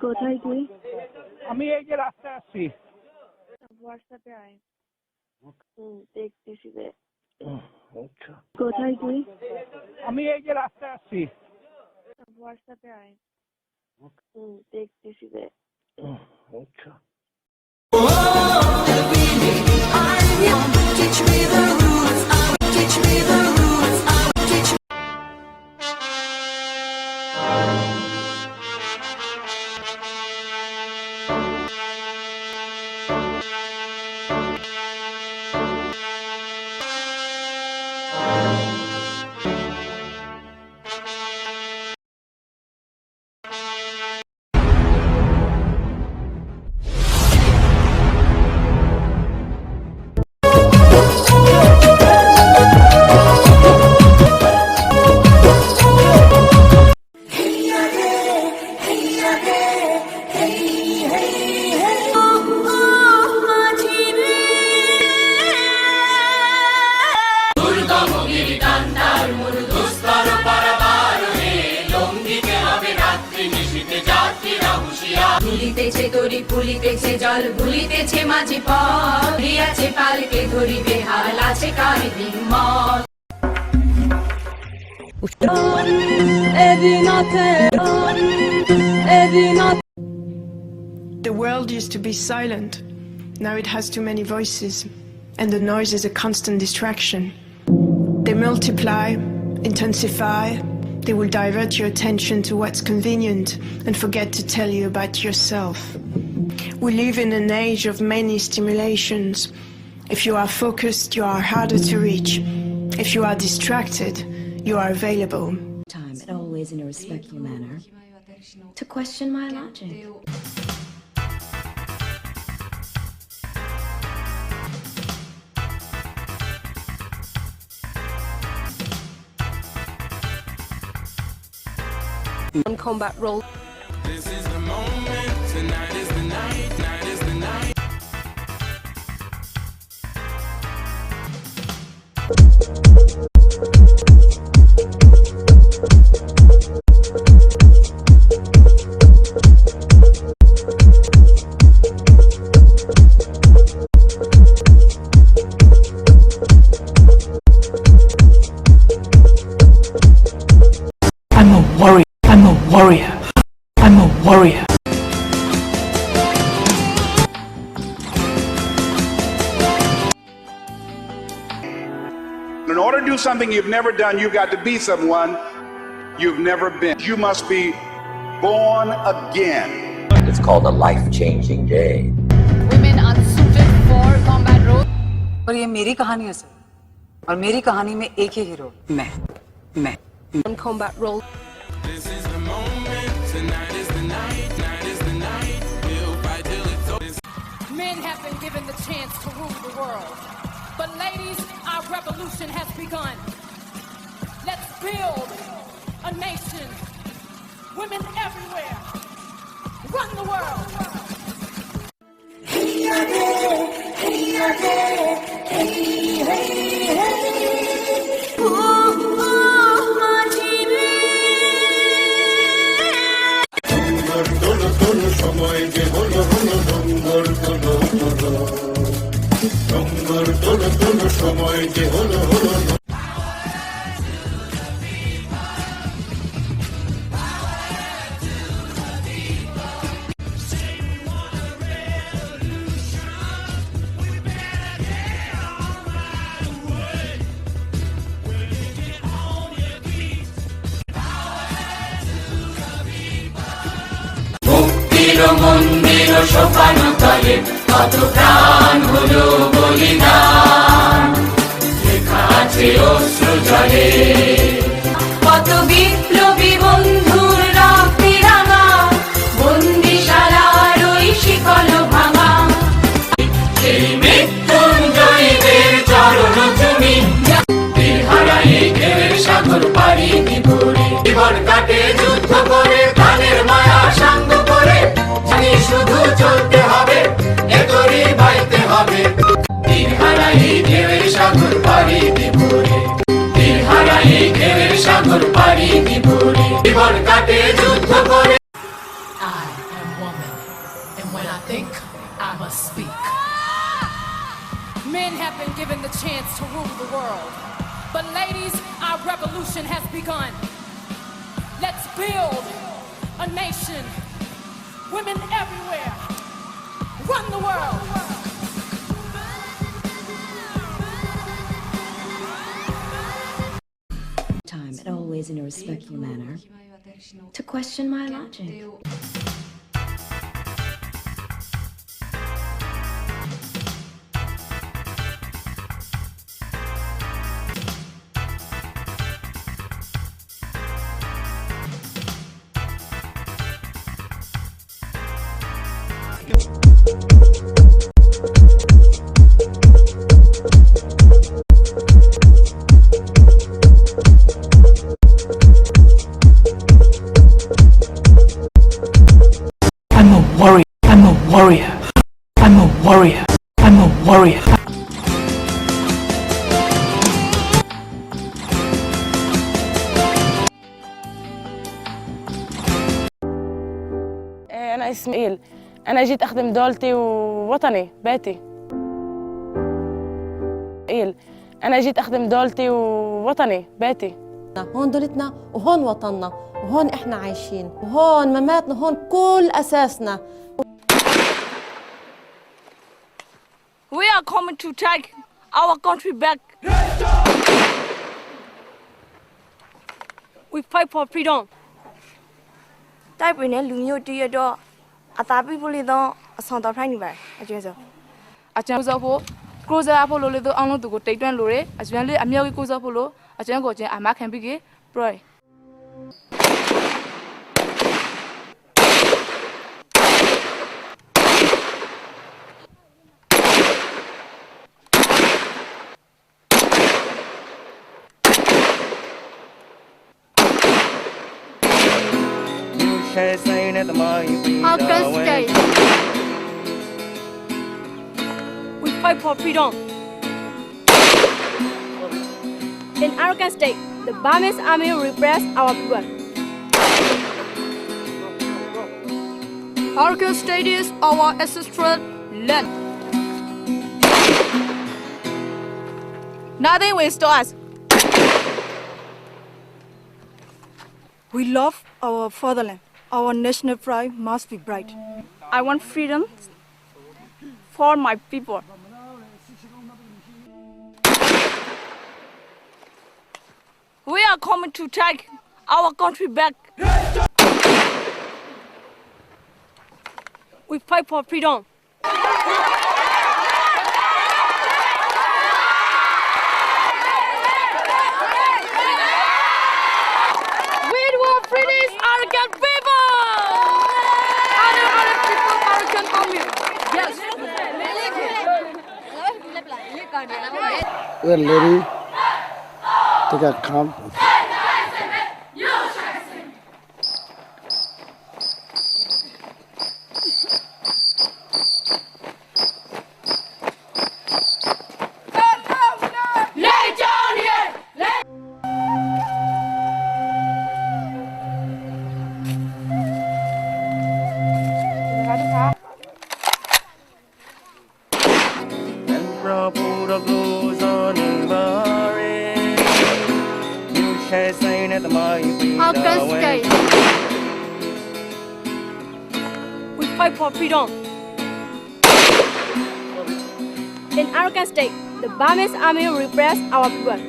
কোথায় তুই? আমি এই যে রাস্তায় আসছি। হোয়াটসঅ্যাপে আয়। দেখতেছি রে। কোথায় তুই? আমি এই যে রাস্তায় আসছি। হোয়াটসঅ্যাপে আয়। দেখতেছি রে। আচ্ছা। ভুলিতেছে তরি ভুলিতেছে জল ভুলিতেছে মাঝি পড়িয়াছে পালকে ধরিবে হাল আছে কার হিম্মত। The world used to be silent. Now it has too many voices, and the noise is a constant distraction. They multiply, intensify. They will divert your attention to what's convenient and forget to tell you about yourself. We live in an age of many stimulations. If you are focused, you are harder to reach. If you are distracted, you are available. Time, and always in a respectful manner, to question my logic. On combat role. This is the moment, tonight is the night, night is the night. I'm a warrior. I'm a warrior. I'm a warrior. In order to do something you've never done, you've got to be someone you've never been. You must be born again. It's called a life-changing day. Women unsuited for combat role. और ये मेरी कहानी है sir, और मेरी कहानी में एक ही हीरो मैं On combat role. This is the moment, tonight is the night, night is the night. We'll fight till it's over. Men have been given the chance to rule the world. But ladies, our revolution has begun. Let's build a nation. Women everywhere. Run the world. মন্দির সোপানো তলে কত প্রাণ হলো বলিদান, লেখা আছে অশ্রু জলে কত বিপ্লবী বন্ধুর রক্তে রাঙা, বন্দিশালার ওই শিকল ভাঙা। সেই মৃত্যুঞ্জয়ীদের চরণ তুমি হারাই ঢেউয়ের সাগর পাড়ি দিবরে, জীবন কাটে যুদ্ধ করে প্রাণের মায়া সাঙ্গ করে, জানি শুধু চলতে হবে এতরি বাইতে হবে। তীর হারাই ঢেউয়ের সাগর পাড়ি দিবরে, তীর হারাই ঢেউয়ের সাগর পাড়ি দিবরে, জীবন কাটে যুদ্ধ করে। I am revolution has begun. Let's build a nation. Women everywhere. Run the world. Time, and always in a respectful manner, to question my logic. I'm a warrior. I'm a warrior. I'm a warrior. I'm a warrior. أنا إسماعيل. أنا جيت أخدم دولتي ووطني بيتي. أنا جيت أخدم دولتي ووطني بيتي. هون دولتنا وهون وطننا وهون إحنا عايشين وهون مماتنا هون كل أساسنا. We are coming to take our country back. We fight for freedom. တိုက်ပွင့်တဲ့လူမျိုးတရတော့အသာပိဖို့လေတော့အဆောင်တော်ဖိုင်းနေပါအကျဉ်းဆုံး အကျဉ်းစောဖို့ကိုယ်စားဖို့လို့လေတော့အောင်လို့သူကိုတိတ်တွန်းလို့ရအကျဉ်းလေးအမြောက်ကြီးကိုယ်စားဖို့လို့အကျဉ်းကိုချင်းအမခံပြီးကြပရို Our state. We fight for freedom. In Arakan state, the Burmese army repressed our people. Arakan state is our ancestral land. Nothing will stop us. We love our fatherland. Our national pride must be bright. I want freedom for my people. We are coming to take our country back. We fight for freedom. We want freedom, Arakan people. Other people, Arakan army. Yes. Well, lady, take a come. Arakan state. We fight for freedom. In Arakan state, the Burmese army repressed our people.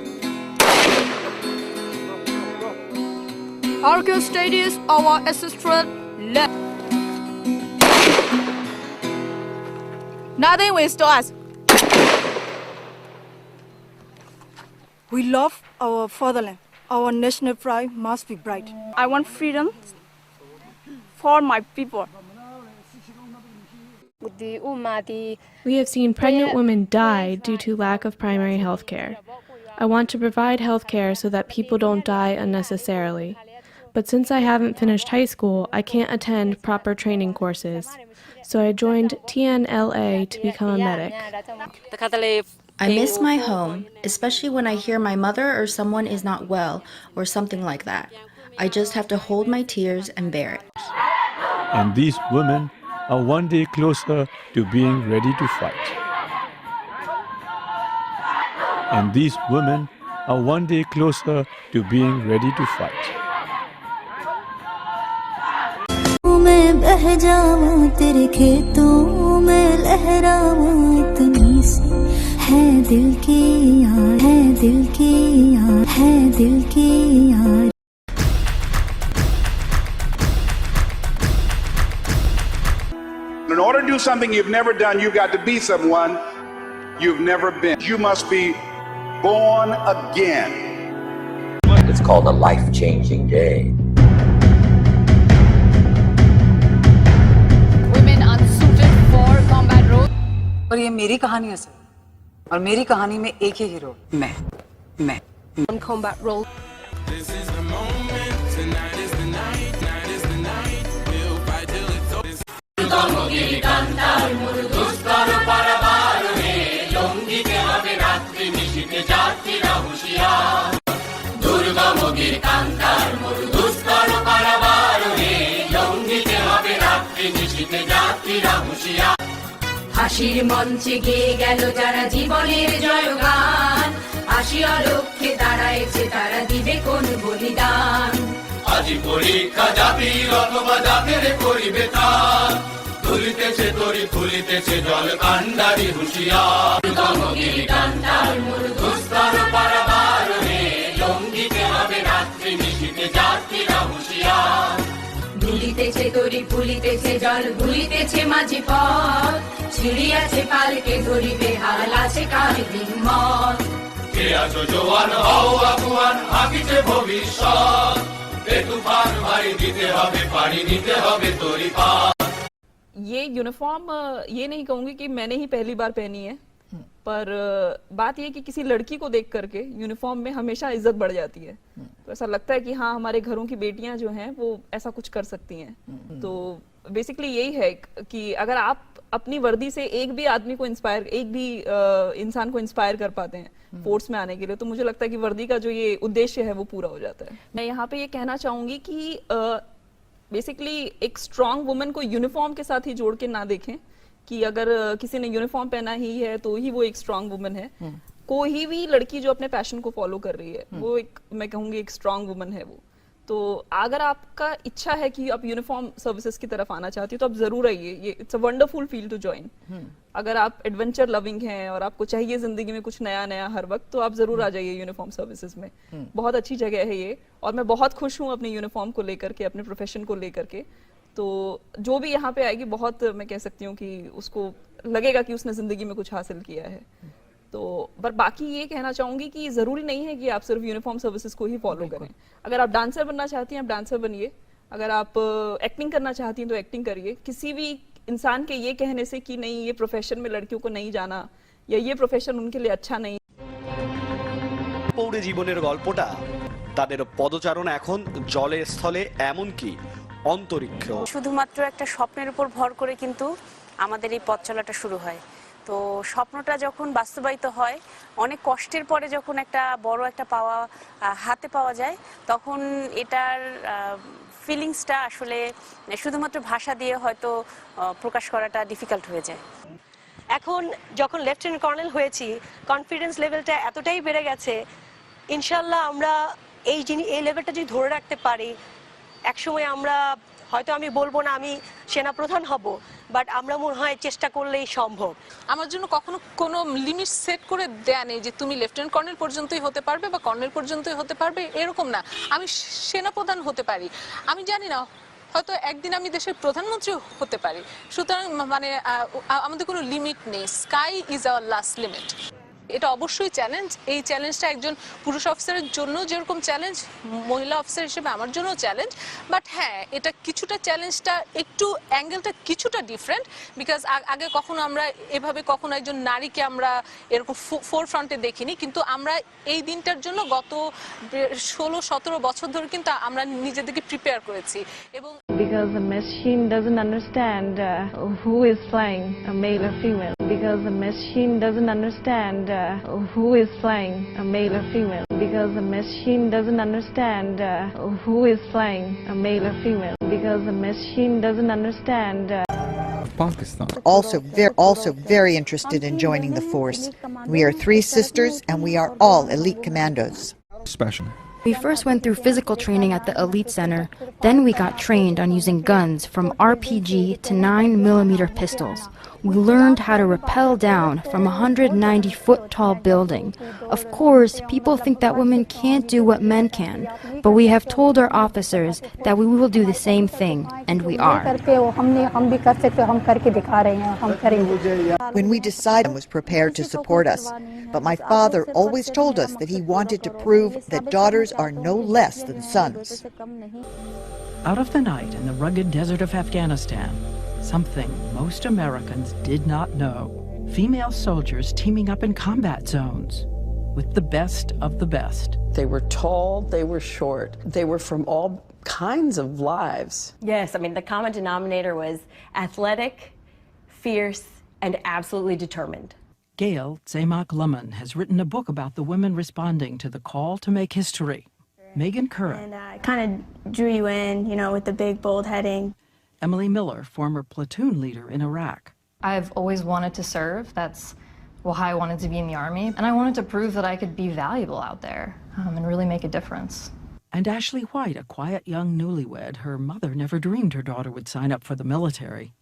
Arakan state is our ancestral land. Nothing will stop us. We love our fatherland. Our national pride must be bright. I want freedom for my people. We have seen pregnant women die due to lack of primary health care. I want to provide health care so that people don't die unnecessarily. But since I haven't finished high school, I can't attend proper training courses. So I joined TNLA to become a medic. I miss my home, especially when I hear my mother or someone is not well or something like that. I just have to hold my tears and bear it. And these women are one day closer to being ready to fight. And these women are one day closer to being ready to fight. मैं बह जाऊं तेरे खेतों में लहराऊं इतनी सी है दिल की यार है दिल की यार है दिल की यार In order to do something you've never done, you've got to be someone you've never been. You must be born again. It's called a life-changing day. Women unsuited for combat roles. और ये मेरी कहानी है sir, और मेरी कहानी में एक ही हीरो मैं on combat role. This is the moment, tonight is the night, night is the night. We'll fight till it's over. Durgamgiri কান্তার মরুদুস্তর পারাবার হে লঙ্ঘিতে হবে রাত্রি নিশীথে যাত্রীরা হুঁশিয়ার দুর্গমগিরি কান্তার মরুদুস্তর পারাবার হে লঙ্ঘিতে হবে রাত্রি নিশীথে যাত্রীরা হুঁশিয়ার হাসির মঞ্চে গেয়ে গেল যারা জীবনের জয়গান আসিয়া লক্ষ্যে দাঁড়াইছে তারা দিবে কোন বলিদান আজি পরীক্ষা জাতির অথবা জাতের করিবে তার তুলিতেছে তরি ফুলিতেছে জল কান্ডারি হুঁশিয়ার দুর্গমগিরি কান্তার মরুদুস্তর পারাবার হে লঙ্ঘিতে হবে রাত্রি নিশীথে যাত্রীরা হুঁশিয়ার দুলিতেছে তরি ফুলিতেছে জল ভুলিতেছে মাঝি পথ ছিড়িয়াছে পালকে ধরিবে হাল আছে কার হিম্মত কে আছো জোয়ান হও আগুয়ান আকিছে ভবিষ্যৎ এ তুফান ভাই দিতে হবে পাড়ি নিতে হবে তরি পার ये यूनिफॉर्म ये नहीं कहूंगी कि मैंने ही पहली बार पहनी है, पर बात ये कि किसी लड़की को देख करके यूनिफॉर्म में हमेशा इज्जत बढ़ जाती है। तो ऐसा लगता है कि हाँ हमारे घरों की बेटियां जो हैं वो ऐसा कुछ कर सकती हैं। तो बेसिकली यही है कि अगर आप अपनी वर्दी से एक भी आदमी को इंस्पायर, एक भी इंसान को इंस्पायर कर पाते हैं फोर्स में आने के लिए, तो मुझे लगता है कि वर्दी का जो ये उद्देश्य है वो पूरा हो जाता है। मैं यहाँ पे ये कहना चाहूंगी कि बेसिकली एक स्ट्रॉन्ग वुमन को यूनिफॉर्म के साथ ही जोड़ के ना देखें कि अगर किसी ने यूनिफॉर्म पहना ही है तो ही वो एक स्ट्रॉन्ग वुमन है। कोई भी लड़की जो अपने पैशन को फॉलो कर रही है वो एक, मैं कहूंगी एक स्ट्रॉन्ग वुमन है वो। तो अगर आपका इच्छा है कि आप यूनिफॉर्म सर्विसेज की तरफ आना चाहती हो तो आप जरूर आइए, ये it's a wonderful field to join. अगर आप एडवेंचर लविंग हैं और आपको चाहिए जिंदगी में कुछ नया नया हर वक्त, तो आप जरूर आ जाइए यूनिफॉर्म सर्विसेज में। बहुत अच्छी जगह है ये, और मैं बहुत खुश हूँ अपने यूनिफॉर्म को लेकर के, अपने प्रोफेशन को लेकर के। तो जो भी यहाँ पे आएगी बहुत, मैं कह सकती हूँ कि उसको लगेगा कि उसने जिंदगी में कुछ हासिल किया है। तो पर बाकी ये कहना चाहूंगी कि जरूरी नहीं है कि आप सिर्फ यूनिफॉर्म सर्विसेज को ही फॉलो करें। अगर आप डांसर बनना चाहती हैं आप डांसर बनिए, अगर आप एक्टिंग करना चाहती हैं तो एक्टिंग करिए। किसी भी इंसान के ये कहने से कि नहीं ये प्रोफेशन में लड़कियों को नहीं जाना या ये प्रोफेशन उनके लिए अच्छा नहीं। পৌরে জীবনের গল্পটা তাদের পদচারণা এখন জলে স্থলে এমনকি অন্তরিক্ষ। শুধুমাত্র একটা স্বপ্নের উপর ভর করে কিন্তু আমাদের এই পথ চলাটা শুরু হয়। তো স্বপ্নটা যখন বাস্তবায়িত হয়, অনেক কষ্টের পরে যখন একটা বড় একটা পাওয়া হাতে পাওয়া যায়, তখন এটার ফিলিংসটা আসলে শুধুমাত্র ভাষা দিয়ে হয়তো প্রকাশ করাটা ডিফিকাল্ট হয়ে যায়। এখন যখন লেফটেন্যান্ট কর্নেল হয়েছি, কনফিডেন্স লেভেলটা এতটাই বেড়ে গেছে, ইনশাল্লাহ আমরা এই লেভেলটা যদি ধরে রাখতে পারি, একসময় আমরা হয়তো, আমি বলবো না আমি সেনাপ্রধান হব, বাট আমরা মনে হয় চেষ্টা করলেই সম্ভব। আমার জন্য কখনো কোনো লিমিট সেট করে দেয়া নেই যে তুমি লেফটেন্যান্ট কর্নেল পর্যন্তই হতে পারবে বা কর্নেল পর্যন্তই হতে পারবে, এরকম না। আমি সেনাপ্রধান হতে পারি, আমি জানি না হয়তো একদিন আমি দেশের প্রধানমন্ত্রী হতে পারি। সুতরাং মানে আমাদের কোনো লিমিট নেই, sky is our last limit. এটা অবশ্যই চ্যালেঞ্জ। এই চ্যালেঞ্জটা একজন পুরুষ অফিসারের জন্য যেরকম চ্যালেঞ্জ, মহিলা অফিসার হিসেবে আমার জন্য চ্যালেঞ্জ। বাট হ্যাঁ, এটা কিছুটা চ্যালেঞ্জটা একটু অ্যাঙ্গেলটা কিছুটা ডিফারেন্ট, বিকজ আগে কখনো আমরা এভাবে কখনো একজন নারীকে আমরা এরকম ফোর ফ্রন্টে দেখিনি, কিন্তু আমরা এই দিনটার জন্য গত 16-17 বছর ধরে কিন্তু আমরা নিজেদেরকে প্রিপেয়ার করেছি। এবং because the machine doesn't understand who is flying, a male or female, because the machine doesn't understand who is flying, a male or female, because the machine doesn't understand who is flying, a male or female, because the machine doesn't understand Pakistan. Also very interested in joining the force. We are 3 sisters and we are all elite commandos. Special. We first went through physical training at the Elite Center, then we got trained on using guns from RPG to 9mm pistols. We learned how to rappel down from a 190-foot-tall building. Of course, people think that women can't do what men can, but we have told our officers that we will do the same thing, and we are. When we decided was prepared to support us, but my father always told us that he wanted to prove that daughters are no less than sons. Out of the night in the rugged desert of Afghanistan, something most Americans did not know. Female soldiers teaming up in combat zones with the best of the best. They were tall, they were short, they were from all kinds of lives. Yes, I mean, the common denominator was athletic, fierce, and absolutely determined. Gail Zemak Lemon has written a book about the women responding to the call to make history. Megan Curran. And kind of drew you in, you know, with the big, bold heading. Emily Miller, former platoon leader in Iraq. I've always wanted to serve. That's why I wanted to be in the Army. And I wanted to prove that I could be valuable out there and really make a difference. And Ashley White, a quiet young newlywed. Her mother never dreamed her daughter would sign up for the military.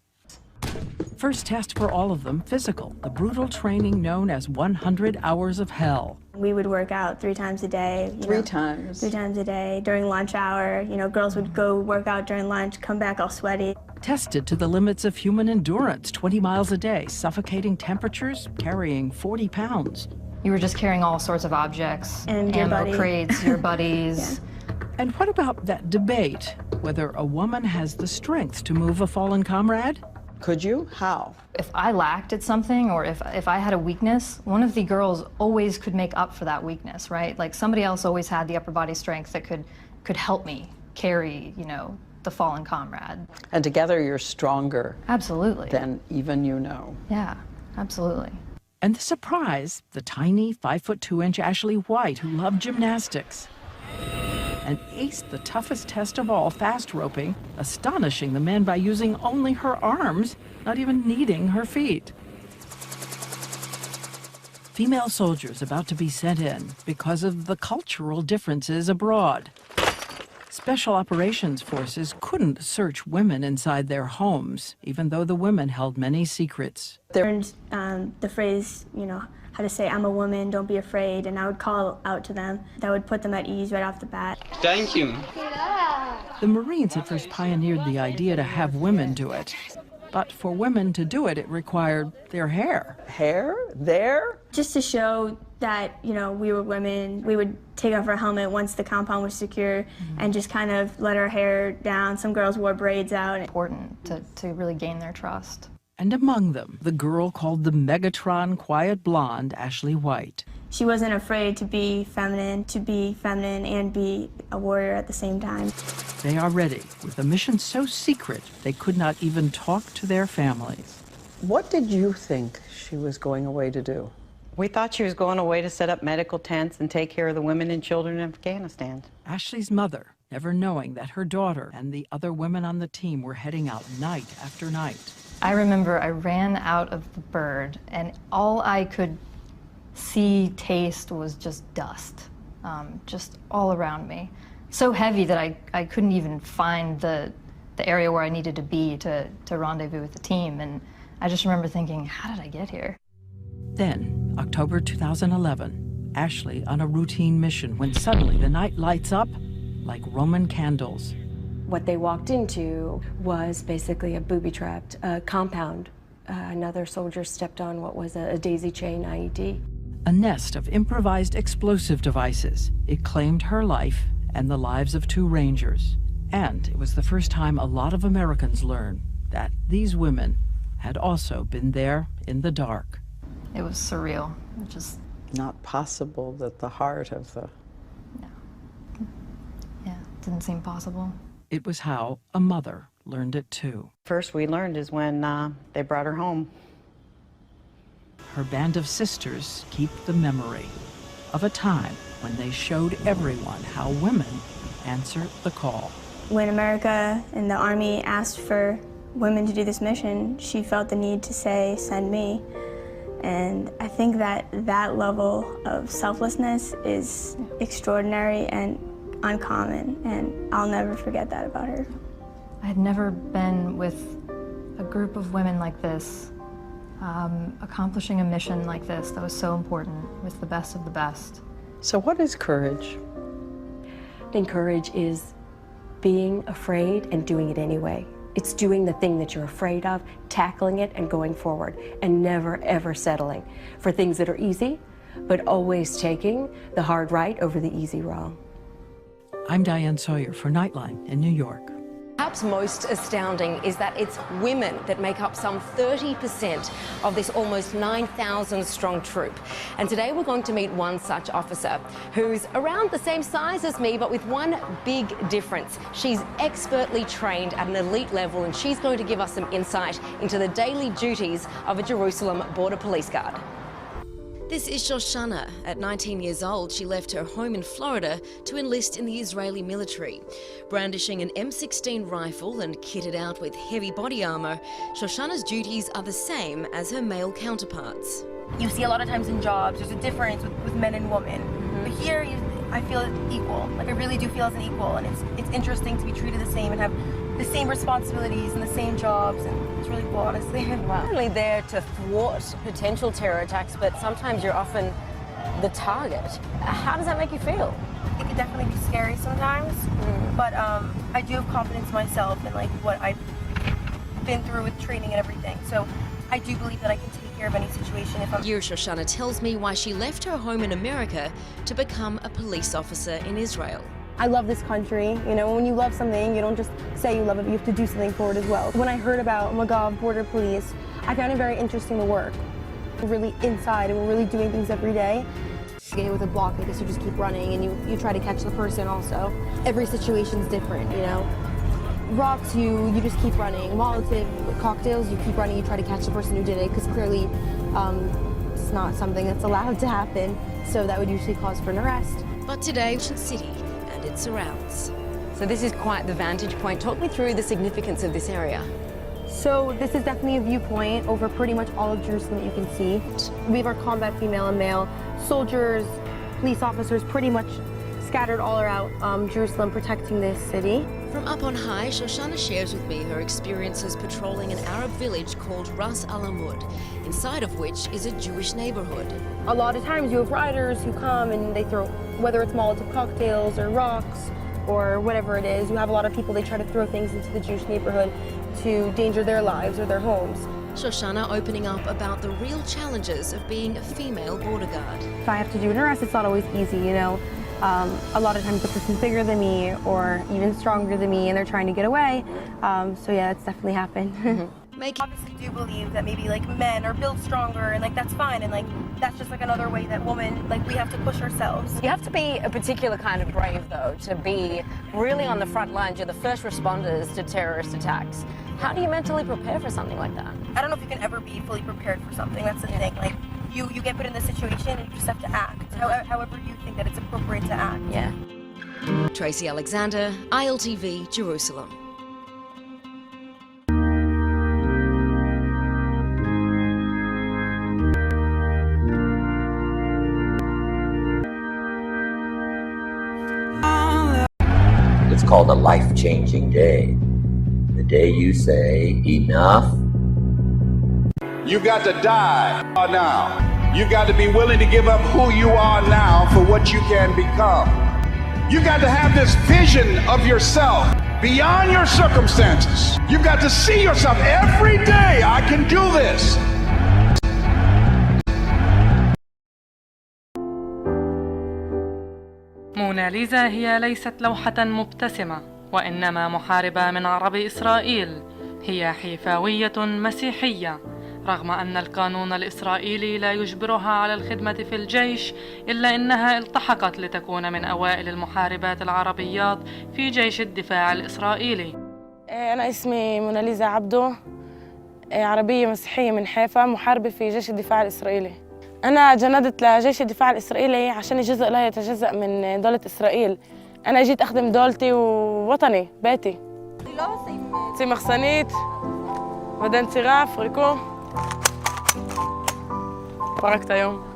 First test for all of them, physical, the brutal training known as 100 hours of hell. We would work out 3 times a day. Three times a day during lunch hour. You know, girls would go work out during lunch, come back all sweaty. Tested to the limits of human endurance, 20 miles a day, suffocating temperatures, carrying 40 pounds. You were just carrying all sorts of objects, and ammo crates, your buddies. Yeah. And what about that debate, whether a woman has the strength to move a fallen comrade? Could you? How? If I lacked at something or if I had a weakness, one of the girls always could make up for that weakness, right? Like somebody else always had the upper body strength that could help me carry, you know, the fallen comrade. And together you're stronger. Absolutely. Than even you know. Yeah, absolutely. And the surprise, the tiny 5'2" Ashley White who loved gymnastics and aced the toughest test of all, fast roping, astonishing the men by using only her arms, not even needing her feet. Female soldiers about to be sent in because of the cultural differences abroad. Special operations forces couldn't search women inside their homes, even though the women held many secrets. They learned the phrase, you know, how to say, I'm a woman, don't be afraid, and I would call out to them. That would put them at ease right off the bat. Thank you. The Marines had first pioneered the idea to have women do it. But for women to do it, it required their hair. Hair? There? Just to show that, you know, we were women, we would take off our helmet once the compound was secure and just kind of let our hair down. Some girls wore braids out. Important to really gain their trust. And among them, the girl called the Megatron quiet blonde, Ashley White. She wasn't afraid to be feminine and be a warrior at the same time. They are ready, with a mission so secret they could not even talk to their families. What did you think she was going away to do? We thought she was going away to set up medical tents and take care of the women and children in Afghanistan. Ashley's mother, never knowing that her daughter and the other women on the team were heading out night after night. I remember I ran out of the bird and all I could see, taste was just dust, just all around me. So heavy that I couldn't even find the area where I needed to be to rendezvous with the team. And I just remember thinking, how did I get here? Then, October 2011, Ashley on a routine mission when suddenly the night lights up like Roman candles. What they walked into was basically a booby-trapped compound. Another soldier stepped on what was a daisy chain IED. A nest of improvised explosive devices. It claimed her life and the lives of 2 Rangers. And it was the first time a lot of Americans learned that these women had also been there in the dark. It was surreal. It just... Not possible that the heart of the... No. Yeah, it didn't seem possible. It was how a mother learned it too. First we learned is when they brought her home. Her band of sisters keep the memory of a time when they showed everyone how women answer the call. When America and the Army asked for women to do this mission, she felt the need to say, send me. And I think that that level of selflessness is extraordinary and uncommon, and I'll never forget that about her. I had never been with a group of women like this, accomplishing a mission like this that was so important with the best of the best. So what is courage? I think courage is being afraid and doing it anyway. It's doing the thing that you're afraid of, tackling it and going forward, and never ever settling for things that are easy, but always taking the hard right over the easy wrong. I'm Diane Sawyer for Nightline in New York. Perhaps most astounding is that it's women that make up some 30% of this almost 9,000 strong troop. And today we're going to meet one such officer who's around the same size as me, but with one big difference. She's expertly trained at an elite level, and she's going to give us some insight into the daily duties of a Jerusalem Border Police Guard. This is Shoshana. At 19 years old, she left her home in Florida to enlist in the Israeli military. Brandishing an M16 rifle and kitted out with heavy body armor, Shoshana's duties are the same as her male counterparts. You see a lot of times in jobs, there's a difference with men and women. But here, I feel equal. Like, I really do feel as an equal, and it's interesting to be treated the same and have the same responsibilities and the same jobs, and it's really cool, honestly. Wow. Only there to thwart potential terror attacks, but sometimes you're often the target. How does that make you feel? It can definitely be scary sometimes, but I do have confidence in myself and like what I've been through with training and everything. So I do believe that I can take care of any situation if I'm... Here, Shoshana tells me why she left her home in America to become a police officer in Israel. I love this country. You know, when you love something, you don't just say you love it, but you have to do something for it as well. When I heard about Magav Border Police, I found it very interesting to work. We're really inside and we're really doing things every day. With a block, I guess you just keep running and you try to catch the person also. Every situation's different, you know. Rocks, you just keep running. Molotov cocktails, you keep running, you try to catch the person who did it, because clearly it's not something that's allowed to happen, so that would usually cause for an arrest. But today, Ocean City and its surrounds. So this is quite the vantage point. Talk me through the significance of this area. So this is definitely a viewpoint over pretty much all of Jerusalem that you can see. We have our combat female and male soldiers, police officers pretty much scattered all around Jerusalem protecting this city. From up on high, Shoshana shares with me her experiences patrolling an Arab village called Ras Al Amud, inside of which is a Jewish neighborhood. A lot of times you have riders who come and they throw, whether it's Molotov cocktails or rocks or whatever it is, you have a lot of people, they try to throw things into the Jewish neighborhood to endanger their lives or their homes. Shoshana opening up about the real challenges of being a female border guard. If I have to do an arrest, it's not always easy, you know. A lot of times the person's bigger than me or even stronger than me and they're trying to get away. So yeah, it's definitely happened. I obviously do believe that maybe like men are built stronger and like that's fine, and like that's just like another way that women, like we have to push ourselves. You have to be a particular kind of brave though to be really on the front lines. You're the first responders to terrorist attacks. How do you mentally prepare for something like that? I don't know if you can ever be fully prepared for something. That's the thing. Like you get put in the situation and you just have to act however you think that it's appropriate to act. Yeah. Tracy Alexander, ILTV, Jerusalem. It's called a life-changing day. The day you say, enough. You've got to die now. You've got to be willing to give up who you are now for what you can become. You've got to have this vision of yourself beyond your circumstances. You've got to see yourself every day. I can do this. موناليزا هي ليست لوحة مبتسمة، وإنما محاربة من عرب إسرائيل. هي حيفاوية مسيحية، رغم أن القانون الإسرائيلي لا يجبرها على الخدمة في الجيش، إلا أنها التحقت لتكون من أوائل المحاربات العربيات في جيش الدفاع الإسرائيلي. أنا اسمي موناليزا عبدو، عربية مسيحية من حيفا، محاربة في جيش الدفاع الإسرائيلي. أنا جندت لجيش الدفاع الإسرائيلي عشان جزء لا يتجزأ من دولة إسرائيل. أنا جيت أخدم دولتي ووطني بيتي. زي مخصنيت بعدين انصراف ريكو. بركت يوم.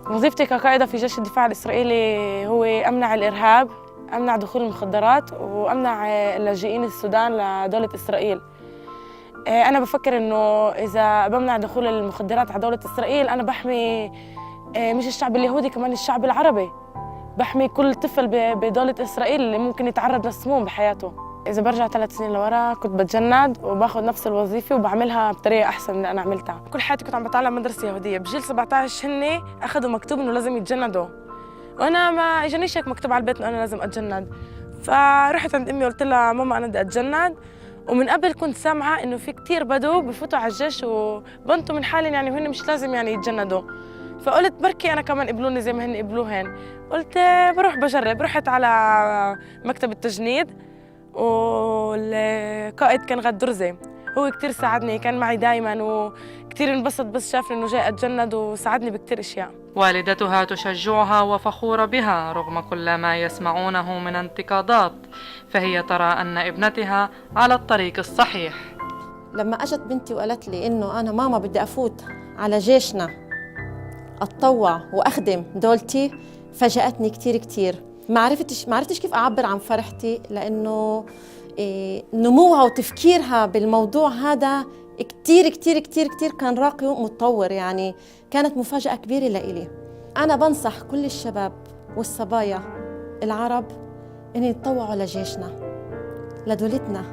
وظيفتي كقائدة في جيش الدفاع الإسرائيلي هو أمنع الإرهاب، أمنع دخول المخدرات، وأمنع اللاجئين السودان لدولة إسرائيل. أنا بفكر إنه إذا بمنع دخول المخدرات على دولة إسرائيل أنا بحمي مش الشعب اليهودي، كمان الشعب العربي. بحمي كل طفل بدولة إسرائيل اللي ممكن يتعرض للسموم بحياته. إذا برجع 3 سنين لورا كنت بتجند وباخذ نفس الوظيفة وبعملها بطريقة أحسن من اللي أنا عملتها. كل حياتي كنت عم بتعلم مدرسة يهودية. بجيل 17 هن أخذوا مكتوب إنه لازم يتجندوا، وأنا ما إجانيش هيك مكتوب على البيت إنه أنا لازم أتجند. فرحت عند أمي وقلت لها ماما أنا بدي أتجند. ومن قبل كنت سامعة إنه في كتير بدو بفوتوا على الجيش وبنطوا من حالهم يعني وهن مش لازم يعني يتجندوا. فقلت بركي أنا كمان قبلوني زي ما هن قبلوهن. قلت بروح بجرب. رحت على مكتب التجنيد والقائد كان غد درزي، هو كتير ساعدني، كان معي دايما وكتير انبسط بس شافني إنه جاي أتجند وساعدني بكتير أشياء. والدتها تشجعها وفخورة بها رغم كل ما يسمعونه من انتقادات، فهي ترى أن ابنتها على الطريق الصحيح. لما أجت بنتي وقالت لي إنه أنا ماما بدي أفوت على جيشنا أتطوع وأخدم دولتي، فاجأتني كتير. ما عرفتش كيف أعبر عن فرحتي، لأنه نموها وتفكيرها بالموضوع هذا كتير كان راقي ومتطور. يعني كانت مفاجأة كبيرة لإلي. أنا بنصح كل الشباب والصبايا العرب إن يتطوعوا لجيشنا، لدولتنا،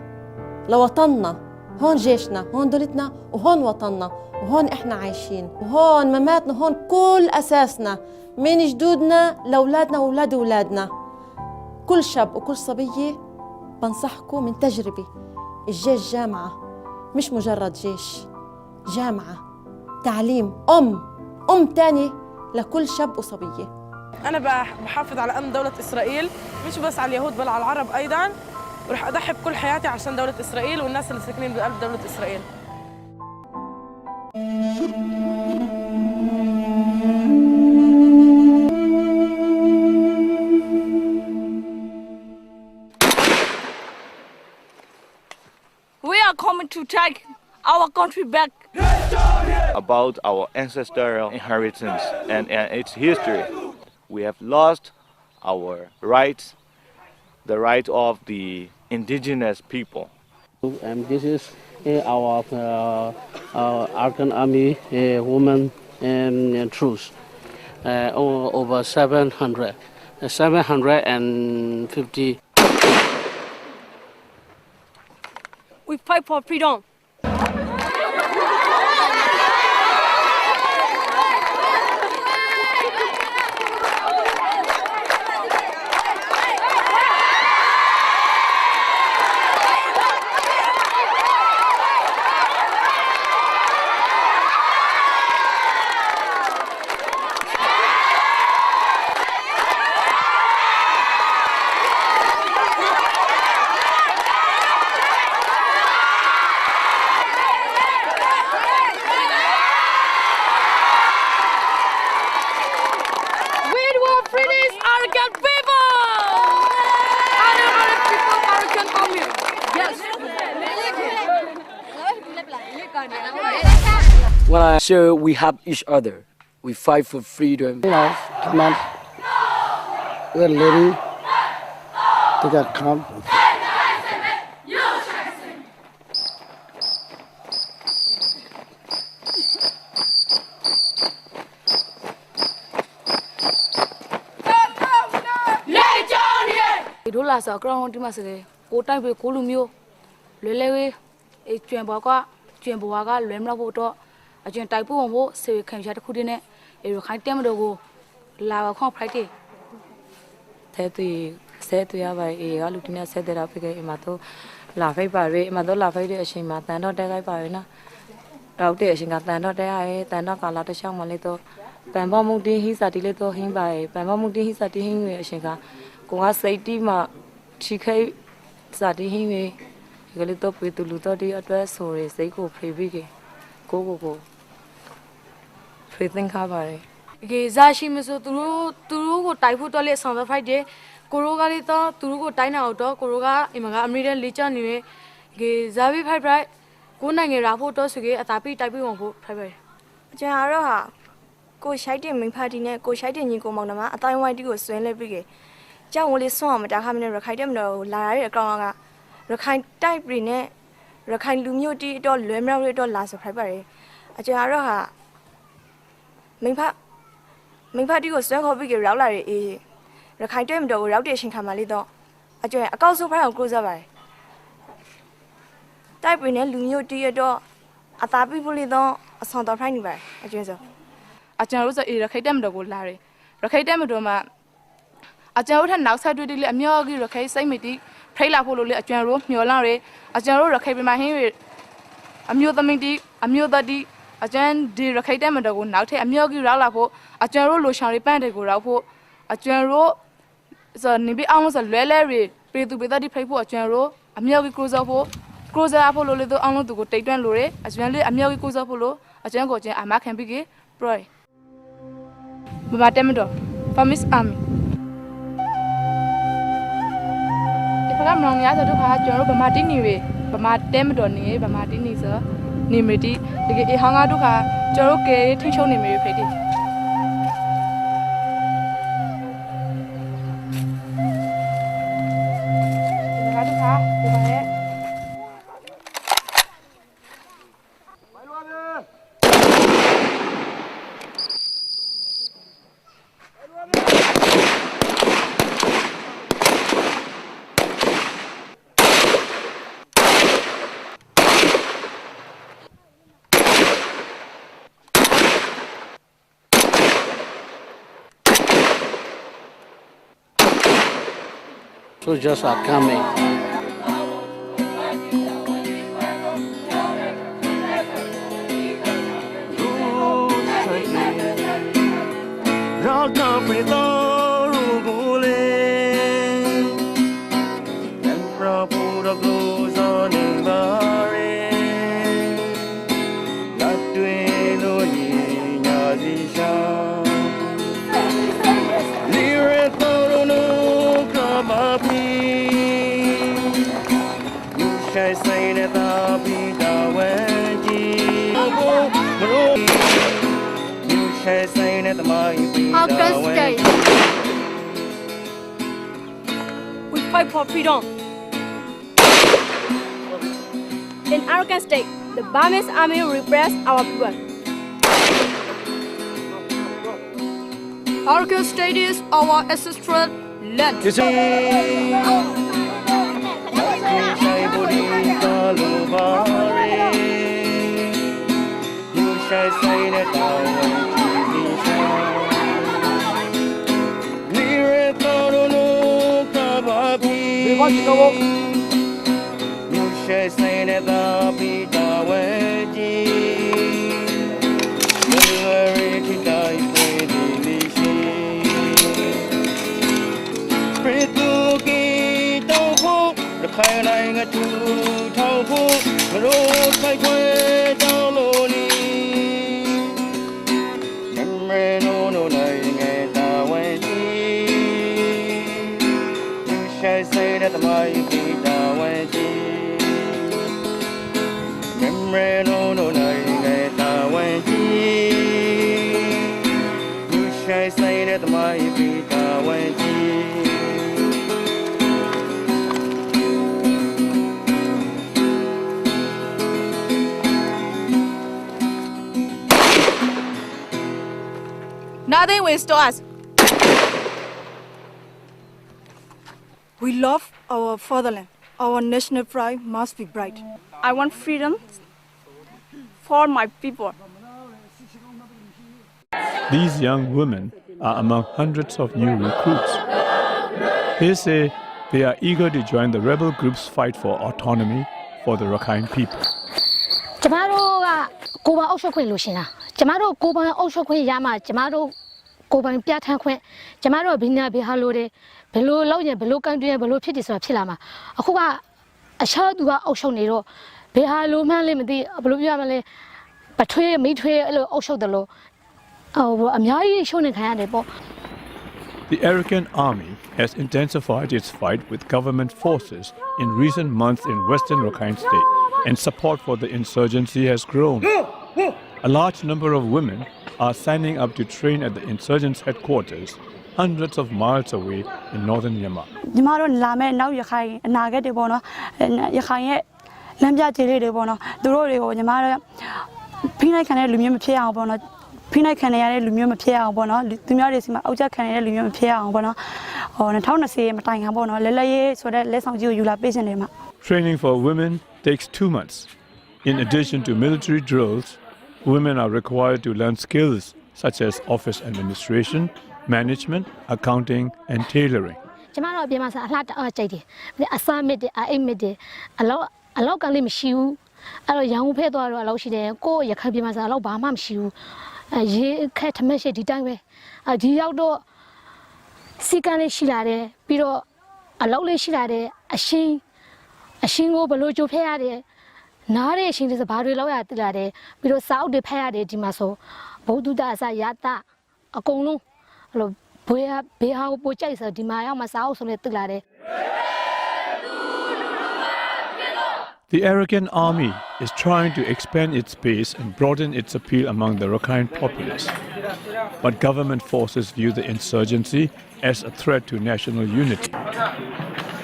لوطننا. هون جيشنا، هون دولتنا، وهون وطننا، وهون إحنا عايشين، وهون مماتنا، هون كل أساسنا من جدودنا لأولادنا وأولاد أولادنا. كل شاب وكل صبية بنصحكم من تجربة، الجيش جامعة، مش مجرد جيش، جامعة، تعليم، أم تاني لكل شاب وصبية. أنا بحافظ على أمن دولة إسرائيل، مش بس على اليهود بل على العرب أيضاً، ورح أضحي بكل حياتي عشان دولة إسرائيل والناس اللي ساكنين بقلب دولة إسرائيل. We are coming to take our country back. About our ancestral inheritance and its history. We have lost our rights, the right of the indigenous people. And this is our Afghan Army women troops, over 750. We fight for freedom. Well, sure, we have each other. We fight for freedom. Come on. We're living. They got come. Đó là sợ con đi mà sẽ cố tay về cố lùm yêu lấy lấy chuyện bỏ qua chuyện bỏ qua lấy mà vô đó chuyện tay bố bố sẽ khai ra khu đi nè rồi khai tiêm được là không phải thế thì sẽ tùy à vậy cái lúc này sẽ để ra cái mà tôi là phải bảo vệ mà tôi là phải để xin mà tàn đó để cái bảo vệ nó đầu tiên xin cái tàn đó để ai tàn đó cả là tôi xong mà lấy tôi bạn bao mong đi hi sa đi lấy tôi hin bài bạn bao mong đi hi sa đi hin người xin cái cũng có xây đi mà chỉ khi sa đi hin người cái lấy tôi bị tụt lùi tôi đi ở đó rồi xây cổ phải bị cái cô phải tính khá bài cái giá trị mà số turu của tài phụ tôi lấy sang đó phải chứ cô cái đó turu của tài nào đó cô cái mà cái American lý cho này cái giá bị phải phải ကိုနိုင်ငံရာဖို့တော့ဆိုကအသာပိတိုက်ပြီးဝင်ဖို့ဖိုက်ပဲ ကျွန်တော်တော့ဟာကိုရှိုက်တဲ့မိဖာတီနဲ့ကိုရှိုက်တဲ့ညီကိုမောင်နှမအတိုင်းဝိုင်းတီကိုဆွဲလဲပြီးခဲ့ကြောင်ဝလေးဆွမ်းအောင်မတားခမနဲ့ရခိုင်တဲ့မတော်လာရတဲ့အကောင်ကရခိုင်တိုက်ပြည်နဲ့ရခိုင်လူမျိုးတီတော့လွဲမြောက်ရတော့လာဆိုဖိုက်ပါတယ်ကျွန်တော်တော့ဟာမိဖာတီကိုဆွဲခေါ်ပြီးကြရောက်လာတဲ့အေးရခိုင်တဲ့မတော်ကိုရောက်တဲ့အချိန်ခါမှလေးတော့ကျွန်တော်အကောက်ဆုံးဖိုက်အောင်ကိုးစားပါတယ်တိုက်ပြည်နဲ့လူမျိုးတီတော့အသာပိဖို့လေးတော့အဆောင်တော်ဖိုက်နေပါတယ်ကျွန်တော်တို့ဆိုရခိုင်တဲ့မတော်ကိုလာတယ်ရခိုင်တဲ့မတော်မှာကျွန်တော်ထက်နောက်ဆက်တွေ့တယ်လေအမြောက်ကြီးရခိုင်စိတ်မတီဖိလာဖို့လို့လေကျွန်တော်တို့မျောလာတယ်ကျွန်တော်တို့ရခိုင်ပြည်မှာဟင်းအမျိုးသမီးတီအမျိုးသားတီဒီရခိုင်တဲ့မတော်ကိုနောက်ထပ်အမြောက်ကြီးရောက်လာဖို့ကျွန်တော်တို့လိုရှောင်းလေးပန့်တွေကိုရောက်ဖို့ကျွန်တော်တို့ဆိုနေပြီးအောင်လို့ဆိုလွဲရီပေသူပေသားတီဖိဖို့ကျွန်တော်တို့အမြောက်ကြီးကိုစားဖို့လို့လေတော့အောင်လို့သူကိုတိတ်တွန်းလို့ရကျွန်တော်လေးအမြောက်ကြီးကိုစားဖို့လို့ကျွန်တော်အမခံပြီးကြပရိုဘမတဲမတော် Famis Army ဒီကမလောင်ရဆိုတော့ခါကျွန်တော်ဗမာတင်းနေပဲဗမာတဲမတော်နေဗမာတင်းနေဆိုနေမတီဒီကေဟောင်းကားတို့ခါကျွန်တော်ကဲထိချုံနေမေဖိတ်တယ်Soldiers are coming. August Day. We fight for freedom. In August Day, the Burmese army repressed our people. August Day is our ancestral land. Nothing will stop us. We love our fatherland. Our national pride must be bright. I want freedom for my people. These young women are among hundreds of new recruits. They say they are eager to join the rebel group's fight for autonomy for the Rakhine people. ကျမတို့ကကိုယ်ပိုင်အုပ်ချုပ်ခွင့်လိုချင်တာကျမတို့ကိုယ်ပိုင်အုပ်ချုပ်ခွင့်ရမှကျမတို့ကိုယ်ပိုင်ပြဋ္ဌာန်းခွင့်ကျမတို့ဘင်းနာဘီဟာလိုတယ်ဘယ်လိုလောက်ရင်ဘယ်လိုကန်တွင်းဘယ်လိုဖြစ်တယ်ဆိုတာဖြစ်လာမှာအခုကအချောသူကအုပ်ချုပ်နေတော့ဘယ်ဟာလိုမှန်းလည်းမသိဘယ်လိုပြောရမလဲပထွေးမိထွေးအဲ့လိုအုပ်ချုပ်တယ်လို့အများကြီးရှုံးနေခံရတယ်ပေါ့ The Arakan army has intensified its fight with government forces in recent months in western Rakhine State, and support for the insurgency has grown. A large number of women are signing up to train at the insurgents' headquarters, hundreds of miles away in northern Myanmar. Training for women takes 2 months. In addition to military drills, women are required to learn skills such as office administration, management, accounting, and tailoring. The Arakan army is trying to expand its base and broaden its appeal among the Rakhine populace. But government forces view the insurgency as a threat to national unity.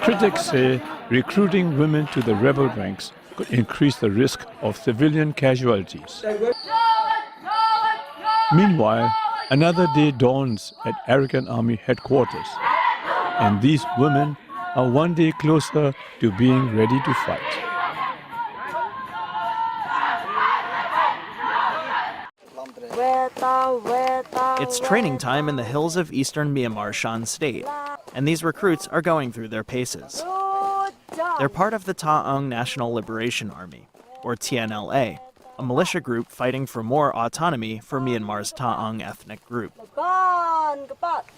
Critics say recruiting women to the rebel ranks could increase the risk of civilian casualties. Meanwhile, another day dawns at Arakan Army headquarters, and these women are one day closer to being ready to fight. It's training time in the hills of eastern Myanmar Shan State, and these recruits are going through their paces. They're part of the Ta'ang National Liberation Army, or TNLA, a militia group fighting for more autonomy for Myanmar's Ta'ang ethnic group.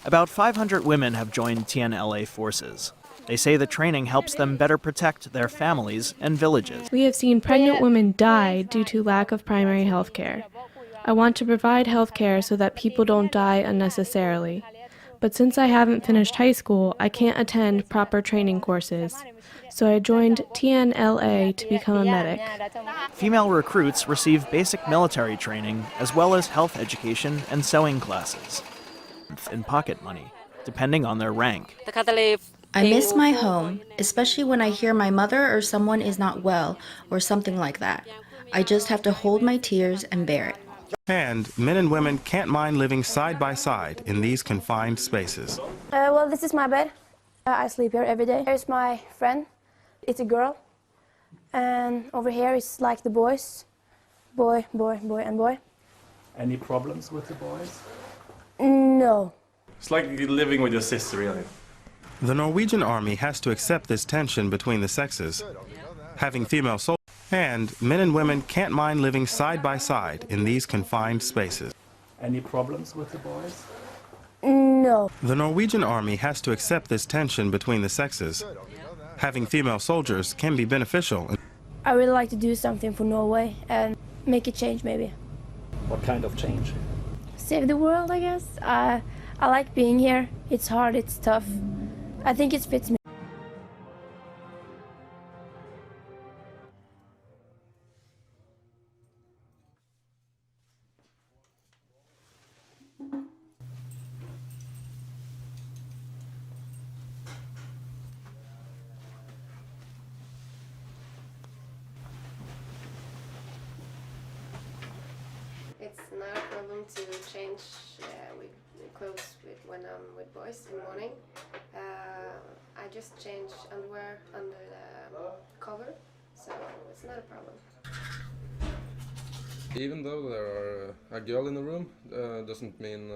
About 500 women have joined TNLA forces. They say the training helps them better protect their families and villages. We have seen pregnant women die due to lack of primary health care. I want to provide health care so that people don't die unnecessarily. But since I haven't finished high school, I can't attend proper training courses. So I joined TNLA to become a medic. Female recruits receive basic military training as well as health education and sewing classes, and pocket money, depending on their rank. I miss my home, especially when I hear my mother or someone is not well or something like that. I just have to hold my tears and bear it. And men and women can't mind living side by side in these confined spaces. Well, this is my bed. I sleep here every day. Here's my friend. It's a girl. And over here is like the boys. Boy, boy, boy, and boy. Any problems with the boys? No. It's like living with your sister, really. The Norwegian army has to accept this tension between the sexes. Having female soldiers and men and women can't mind living side by side in these confined spaces. Any problems with the boys? No. The Norwegian army has to accept this tension between the sexes. Having female soldiers can be beneficial. I really like to do something for Norway and make a change, maybe. What kind of change? Save the world, I guess. I like being here. It's hard, it's tough. I think it fits me. It's not a problem to change with clothes when I'm with boys in the morning. I just change underwear under the cover, so it's not a problem. Even though there are a girl in the room, doesn't mean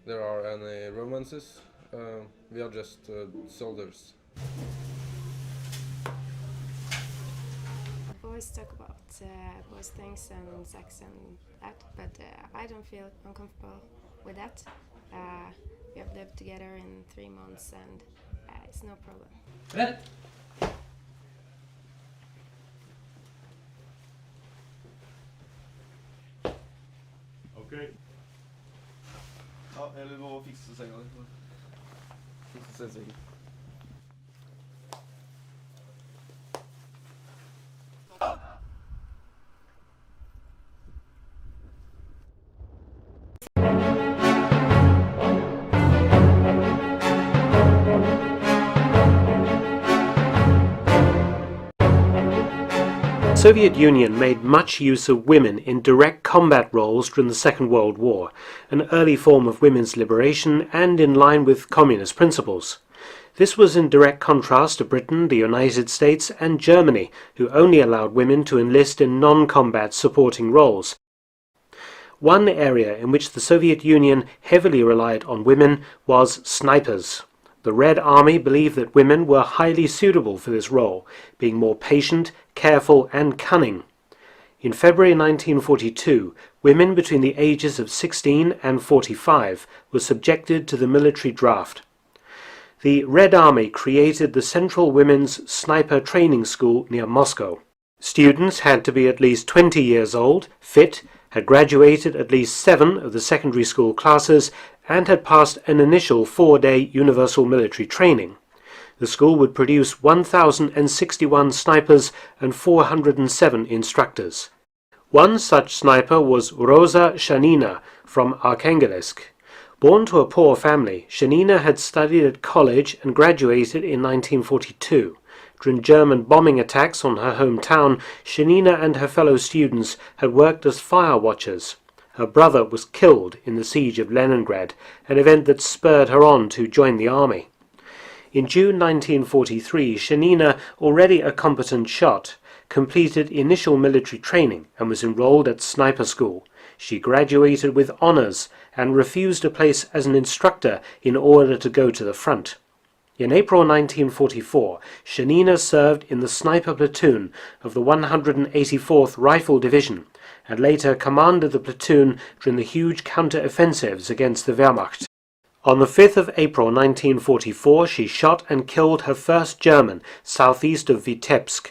there are any romances. We are just soldiers. Boys talk about boys things and sex and that, but I don't feel uncomfortable with that. We have lived together in 3 months and it's no problem. Okay. Ja, eller må fikse senga di. The Soviet Union made much use of women in direct combat roles during the Second World War, an early form of women's liberation and in line with communist principles. This was in direct contrast to Britain, the United States and Germany, who only allowed women to enlist in non-combat supporting roles. One area in which the Soviet Union heavily relied on women was snipers. The Red Army believed that women were highly suitable for this role, being more patient, careful and cunning. In February 1942, women between the ages of 16 and 45 were subjected to the military draft. The Red Army created the Central Women's Sniper Training School near Moscow. Students had to be at least 20 years old, fit, had graduated at least 7 of the secondary school classes, and had passed an initial 4-day universal military training. The school would produce 1,061 snipers and 407 instructors. One such sniper was Rosa Shanina from Arkhangelsk. Born to a poor family, Shanina had studied at college and graduated in 1942. During German bombing attacks on her hometown, Shanina and her fellow students had worked as fire watchers. Her brother was killed in the siege of Leningrad, an event that spurred her on to join the army. In June 1943, Shanina, already a competent shot, completed initial military training and was enrolled at sniper school. She graduated with honors and refused a place as an instructor in order to go to the front. In April 1944, Shanina served in the sniper platoon of the 184th Rifle Division and later commanded the platoon during the huge counter-offensives against the Wehrmacht. On the 5th of April 1944, she shot and killed her first German southeast of Vitebsk.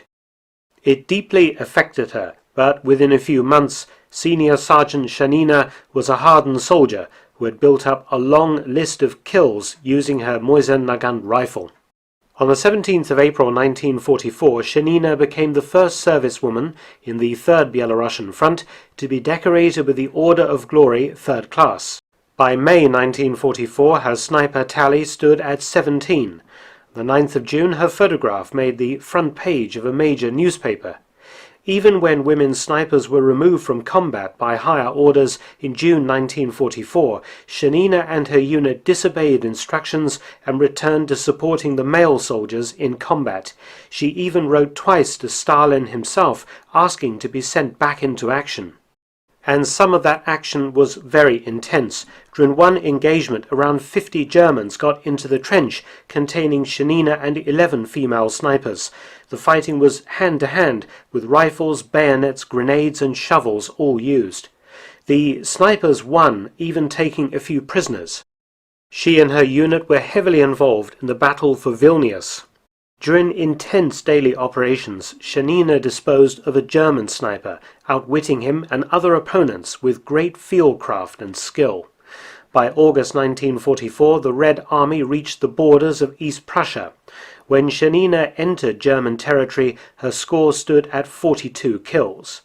It deeply affected her, but within a few months, Senior Sergeant Shanina was a hardened soldier who had built up a long list of kills using her Mosin Nagant rifle. On the 17th of April 1944, Shanina became the first servicewoman in the 3rd Belarusian Front to be decorated with the Order of Glory 3rd Class. By May 1944, her sniper tally stood at 17. The 9th of June, her photograph made the front page of a major newspaper. Even when women snipers were removed from combat by higher orders in June 1944, Shanina and her unit disobeyed instructions and returned to supporting the male soldiers in combat. She even wrote twice to Stalin himself, asking to be sent back into action. And some of that action was very intense. During one engagement, around 50 Germans got into the trench containing Shanina and 11 female snipers. The fighting was hand-to-hand, with rifles, bayonets, grenades and shovels all used. The snipers won, even taking a few prisoners. She and her unit were heavily involved in the battle for Vilnius. During intense daily operations, Shanina disposed of a German sniper, outwitting him and other opponents with great fieldcraft and skill. By August 1944, the Red Army reached the borders of East Prussia. When Shanina entered German territory, her score stood at 42 kills.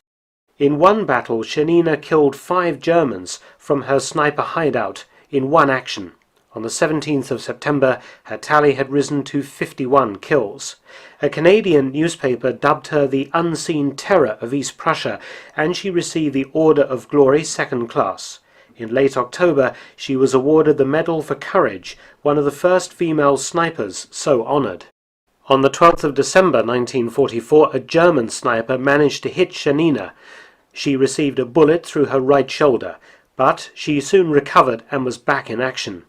In one battle, Shanina killed 5 Germans from her sniper hideout in one action. On the 17th of September, her tally had risen to 51 kills. A Canadian newspaper dubbed her the unseen terror of East Prussia, and she received the Order of Glory 2nd Class. In late October, she was awarded the Medal for Courage, one of the first female snipers so honored. On the 12th of December 1944, a German sniper managed to hit Shanina. She received a bullet through her right shoulder, but she soon recovered and was back in action.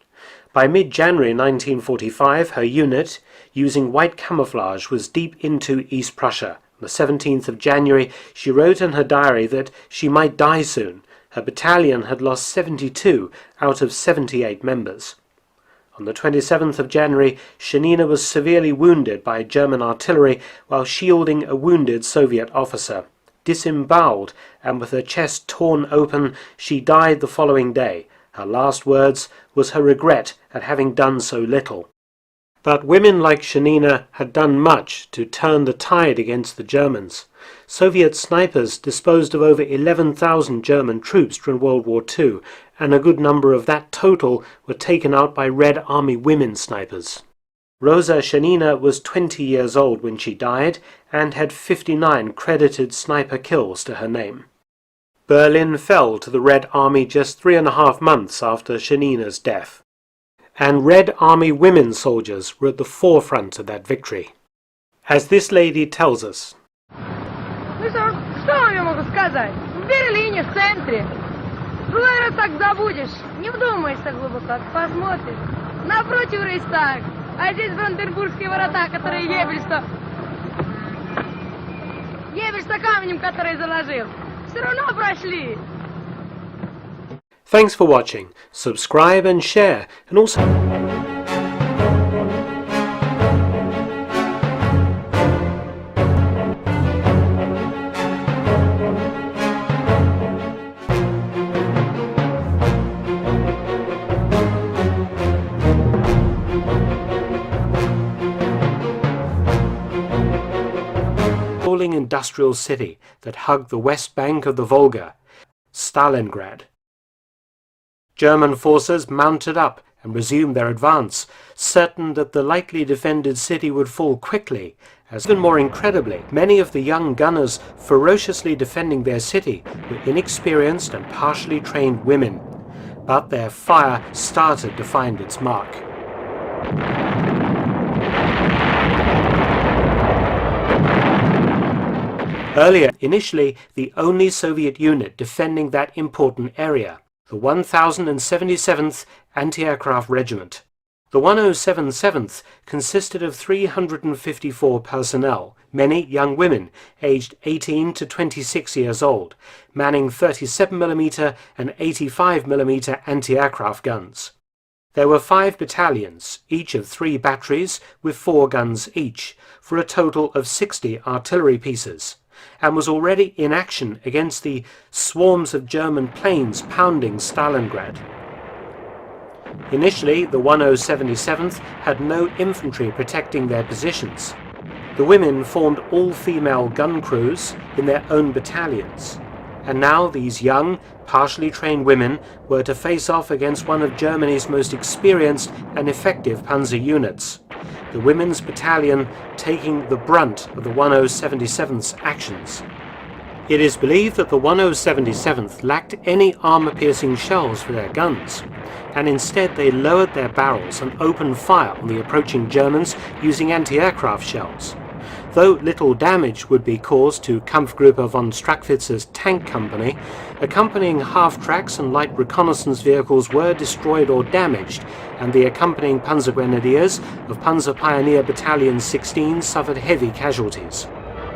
By mid-January 1945, her unit, using white camouflage, was deep into East Prussia. On the 17th of January, she wrote in her diary that she might die soon. Her battalion had lost 72 out of 78 members. On the 27th of January, Shanina was severely wounded by German artillery while shielding a wounded Soviet officer. Disemboweled and with her chest torn open, she died the following day. Her last words was her regret at having done so little. But women like Shanina had done much to turn the tide against the Germans. Soviet snipers disposed of over 11,000 German troops during World War II, and a good number of that total were taken out by Red Army women snipers. Rosa Shanina was 20 years old when she died and had 59 credited sniper kills to her name. Berlin fell to the Red Army just 3.5 months after Shanina's death, and Red Army women soldiers were at the forefront of that victory. As this lady tells us, Ну что вам я могу сказать? В Берлине, в центре. Другой раз так забудешь. Не вдумаешься глубоко, посмотришь. Напротив Рейхстаг. А здесь Бранденбургские ворота, которые Ебельста камнем, который заложил. Все равно прошли. Thanks for watching. Subscribe and share, and also sprawling industrial city that hugged the west bank of the Volga, Stalingrad. German forces mounted up and resumed their advance, certain that the lightly defended city would fall quickly, as even more incredibly, many of the young gunners ferociously defending their city were inexperienced and partially trained women. But their fire started to find its mark. Earlier, initially the only Soviet unit defending that important area, the 1077th Anti-Aircraft Regiment. The 107th consisted of 354 personnel, many young women, aged 18 to 26 years old, manning 37mm and 85mm anti-aircraft guns. There were 5 battalions, each of 3 batteries with 4 guns each, for a total of 60 artillery pieces, and was already in action against the swarms of German planes pounding Stalingrad. Initially, the 1077th had no infantry protecting their positions. The women formed all-female gun crews in their own battalions, and now these young, partially trained women were to face off against one of Germany's most experienced and effective panzer units, the Women's Battalion taking the brunt of the 1077th's actions. It is believed that the 1077th lacked any armor-piercing shells for their guns, and instead they lowered their barrels and opened fire on the approaching Germans using anti-aircraft shells. Though little damage would be caused to Kampfgruppe von Strackwitz's tank company, accompanying half-tracks and light reconnaissance vehicles were destroyed or damaged, and the accompanying Panzer Grenadiers of Panzer Pioneer Battalion 16 suffered heavy casualties.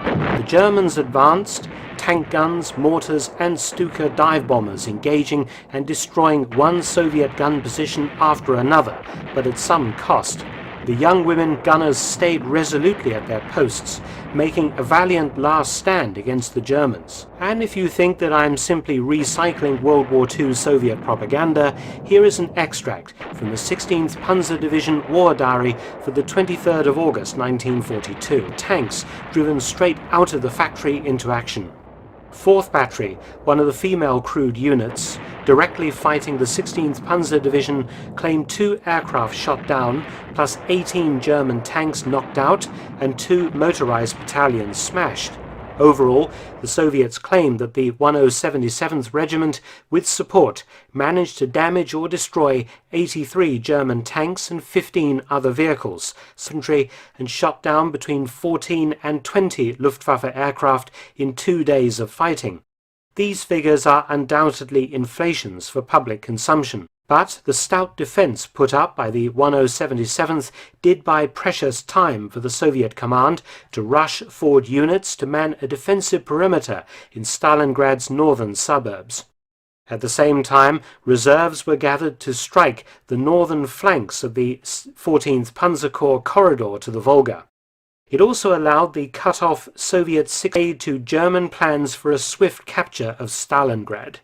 The Germans advanced, tank guns, mortars and Stuka dive bombers engaging and destroying one Soviet gun position after another, but at some cost. The young women gunners stayed resolutely at their posts, making a valiant last stand against the Germans. And if you think that I'm simply recycling World War II Soviet propaganda, here is an extract from the 16th Panzer Division War Diary for the 23rd of August 1942. Tanks driven straight out of the factory into action. 4th Battery, one of the female crewed units, directly fighting the 16th Panzer Division, claimed 2 aircraft shot down, plus 18 German tanks knocked out and 2 motorized battalions smashed. Overall, the Soviets claimed that the 1077th Regiment, with support, managed to damage or destroy 83 German tanks and 15 other vehicles, infantry, and shot down between 14 and 20 Luftwaffe aircraft in 2 days of fighting. These figures are undoubtedly inflations for public consumption, but the stout defense put up by the 1077th did buy precious time for the Soviet command to rush forward units to man a defensive perimeter in Stalingrad's northern suburbs. At the same time, reserves were gathered to strike the northern flanks of the 14th Panzer Corps corridor to the Volga. It also allowed the cut-off Soviet aid to German plans for a swift capture of Stalingrad.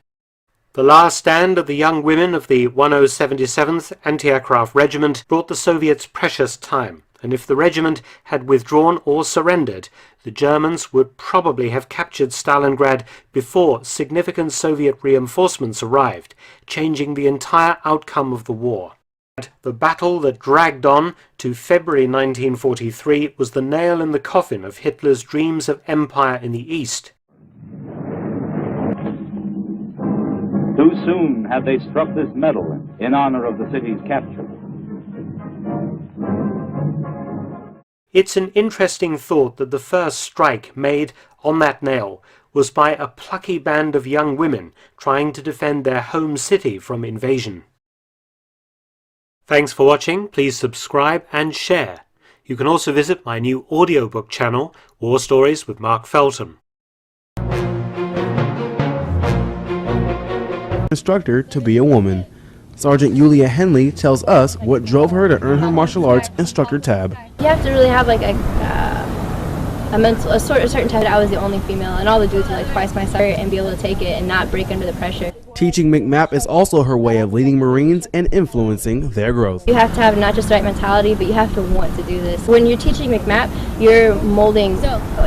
The last stand of the young women of the 1077th Anti-Aircraft Regiment brought the Soviets precious time, and if the regiment had withdrawn or surrendered, the Germans would probably have captured Stalingrad before significant Soviet reinforcements arrived, changing the entire outcome of the war. The battle that dragged on to February 1943 was the nail in the coffin of Hitler's dreams of empire in the East. Too soon had they struck this medal in honor of the city's capture. It's an interesting thought that the first strike made on that nail was by a plucky band of young women trying to defend their home city from invasion. Thanks for watching. Please subscribe and share. You can also visit my new audiobook channel, War Stories with Mark Felton. Instructor to be a woman. Sergeant Yulia Henley tells us what drove her to earn her martial arts instructor tab. You have to really have like a certain type. I was the only female, and all the dudes were like twice my size, and be able to take it and not break under the pressure. Teaching McMap is also her way of leading Marines and influencing their growth. You have to have not just the right mentality, but you have to want to do this. When you're teaching McMap, you're molding,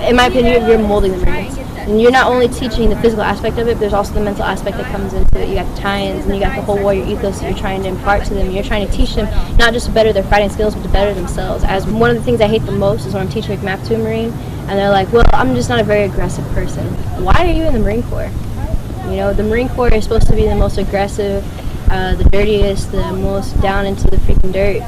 in my opinion, you're molding the Marines. And you're not only teaching the physical aspect of it, but there's also the mental aspect that comes into it. You got the tie-ins, and you got the whole warrior ethos that you're trying to impart to them. You're trying to teach them not just to better their fighting skills, but to better themselves. As one of the things I hate the most is when I'm teaching McMap to a Marine, and they're like, well, I'm just not a very aggressive person. Why are you in the Marine Corps? You know, the Marine Corps is supposed to be the most aggressive, the dirtiest, the most down into the freaking dirt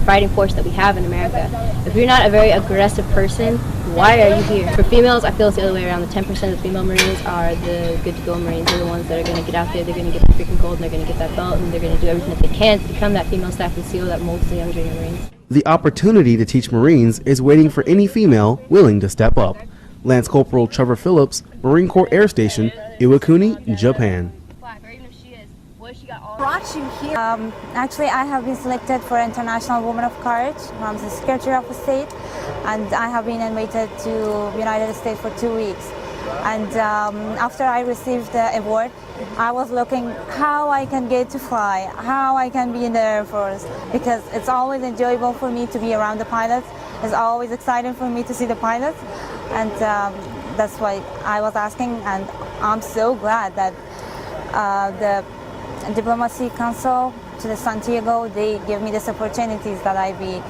fighting force that we have in America. If you're not a very aggressive person, why are you here? For females, I feel it's the other way around. The 10% of female Marines are the good-to-go Marines. They're the ones that are going to get out there, they're going to get the freaking gold, and they're going to get that belt, and they're going to do everything that they can to become that female staff and seal that molds the young junior Marines. The opportunity to teach Marines is waiting for any female willing to step up. Lance Corporal Trevor Phillips, Marine Corps Air Station, Iwakuni, Japan. Brought you here? Actually, I have been selected for International Woman of Courage from the Secretary of State, and I have been invited to United States for 2 weeks. And after I received the award, I was looking how I can get to fly, how I can be in the Air Force, because it's always enjoyable for me to be around the pilots. It's always exciting for me to see the pilots, and that's why I was asking, and I'm so glad that the Diplomacy Council to the Santiago, they give me this opportunities that I be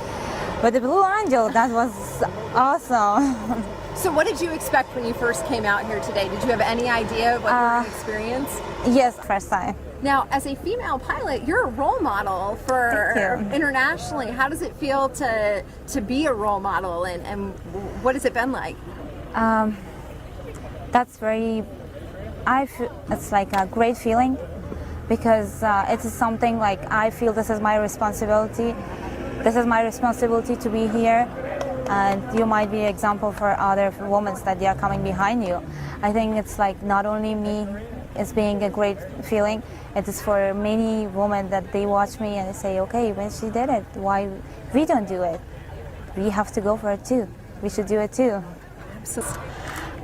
with the Blue Angel. That was awesome. So what did you expect when you first came out here today? Did you have any idea of what you were going to experience? Yes, first time. Now, as a female pilot, you're a role model for internationally. How does it feel to be a role model, and what has it been like? That's very, it's like a great feeling, because it is something like I feel this is my responsibility. This is my responsibility to be here, and you might be an example for other women that they are coming behind you. I think it's like not only me, it's being a great feeling. It is for many women that they watch me and they say, okay, when she did it, why we don't do it? We have to go for it too. We should do it too.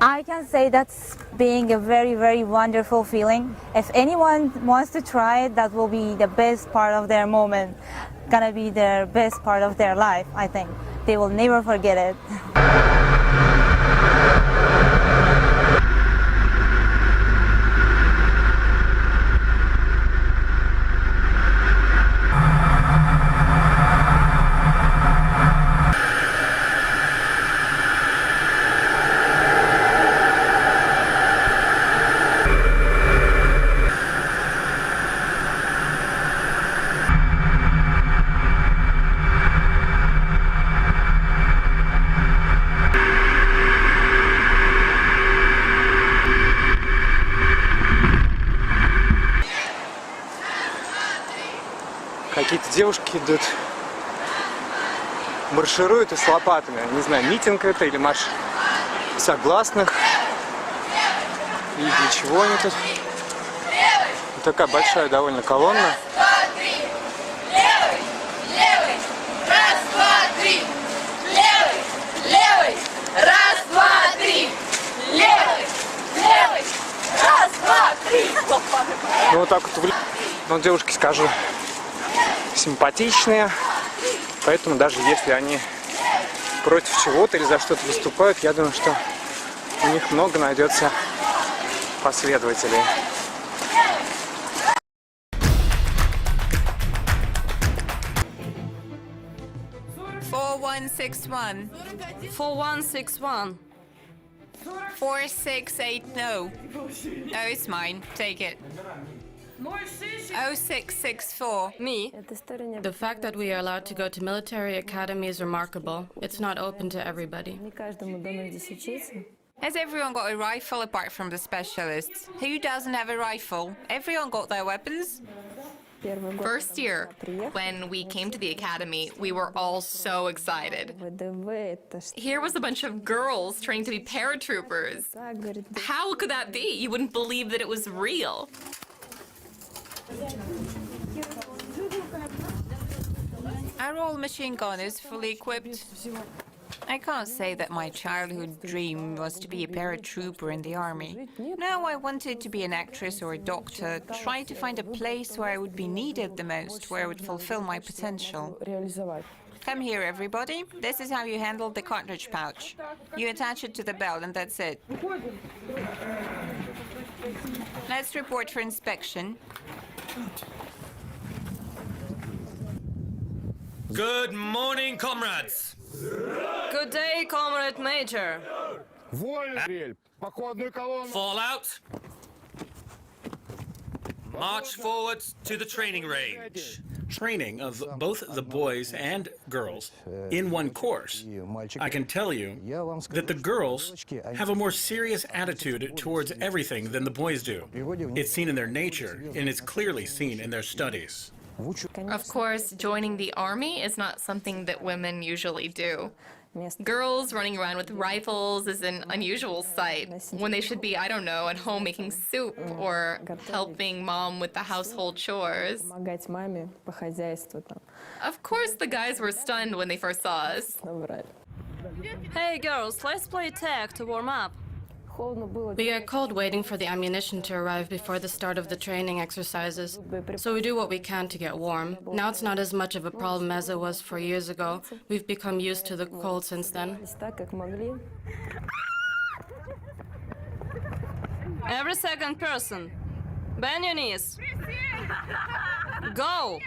I can say that's being a very, very wonderful feeling. If anyone wants to try it, that will be the best part of their moment. Gonna be their best part of their life, I think. They will never forget it. Какие-то девушки идут, маршируют и с лопатами. Не знаю, митинг это или марш согласных. И для чего они тут? Такая большая довольно колонна. Раз, два, три. Левый, левый. Раз, два, три. Ну, вот так вот, ну, девушки, скажу, симпатичные. Поэтому даже если они против чего-то или за что-то выступают, я думаю, что у них много найдется последователей. (4161) 4161. 4680. No, it's mine. Take it. 0664. Me. The fact that we are allowed to go to military academy is remarkable. It's not open to everybody. Has everyone got a rifle apart from the specialists? Who doesn't have a rifle? Everyone got their weapons? First year, when we came to the academy, we were all so excited. Here was a bunch of girls training to be paratroopers. How could that be? You wouldn't believe that it was real. Are all machine gunners fully equipped? I can't say that my childhood dream was to be a paratrooper in the army. No, I wanted to be an actress or a doctor, trying to find a place where I would be needed the most, where I would fulfill my potential. Come here, everybody. This is how you handle the cartridge pouch. You attach it to the belt, and that's it. Let's report for inspection. Good morning, comrades. Good day, Comrade Major. Fall out. March forward to the training range. Training of both the boys and girls in one course. I can tell you that the girls have a more serious attitude towards everything than the boys do. It's seen in their nature, and it's clearly seen in their studies. Of course, joining the army is not something that women usually do. Girls running around with rifles is an unusual sight, when they should be, I don't know, at home making soup or helping mom with the household chores. Of course, the guys were stunned when they first saw us. Hey girls, let's play tag to warm up. We are cold waiting for the ammunition to arrive before the start of the training exercises, so we do what we can to get warm. Now it's not as much of a problem as it was 4 years ago. We've become used to the cold since then. Every second person, bend your knees. Go!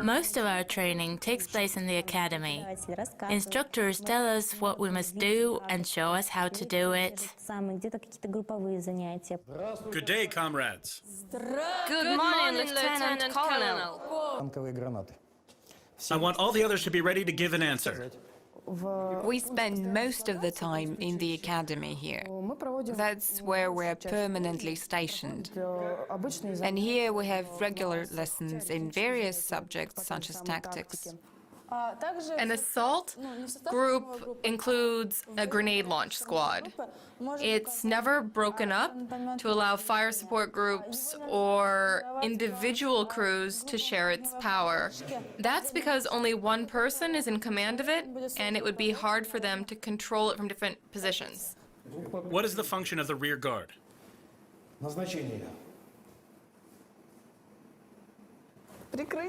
Most of our training takes place in the academy. Instructors tell us what we must do and show us how to do it. Good day, comrades. Good morning, Lieutenant Colonel. I want all the others to be ready to give an answer. We spend most of the time in the academy here. That's where we're permanently stationed. And here we have regular lessons in various subjects such as tactics. An assault group includes a grenade launch squad. It's never broken up to allow fire support groups or individual crews to share its power. That's because only one person is in command of it, and it would be hard for them to control it from different positions. What is the function of the rear guard?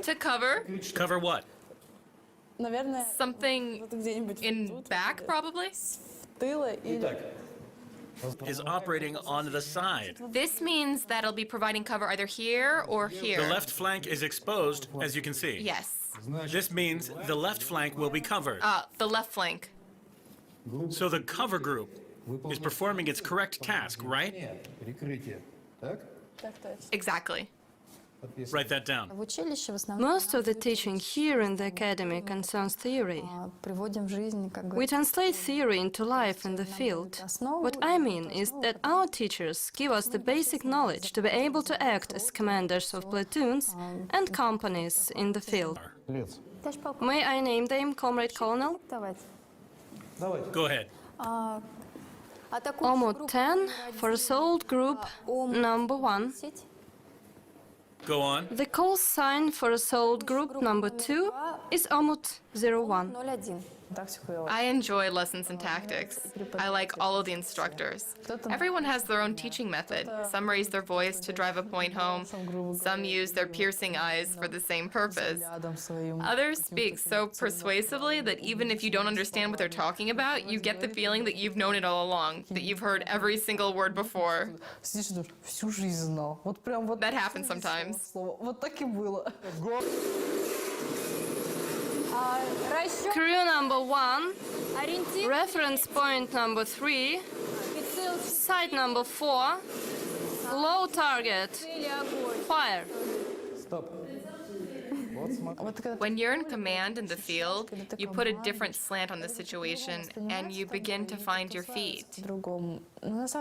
To cover Cover what? something in back, probably. Is operating on the side. This means that it'll be providing cover either here or here. The left flank is exposed, as you can see. Yes. This means the left flank will be covered. The left flank. So the cover group is performing its correct task, right? Exactly. Write that down. Most of the teaching here in the academy concerns theory. We translate theory into life in the field. What I mean is that our teachers give us the basic knowledge to be able to act as commanders of platoons and companies in the field. May I name them, Comrade Colonel? Go ahead. OMO 10 for assault group number 1. Go on. The call sign for assault group number 2 is Omut 01. I enjoy lessons in tactics. I like all of the instructors. Everyone has their own teaching method. Some raise their voice to drive a point home. Some use their piercing eyes for the same purpose. Others speak so persuasively that even if you don't understand what they're talking about, you get the feeling that you've known it all along, that you've heard every single word before. That happens sometimes. Crew number 1, reference point number 3, site number 4, low target, fire. When you're in command in the field, you put a different slant on the situation and you begin to find your feet.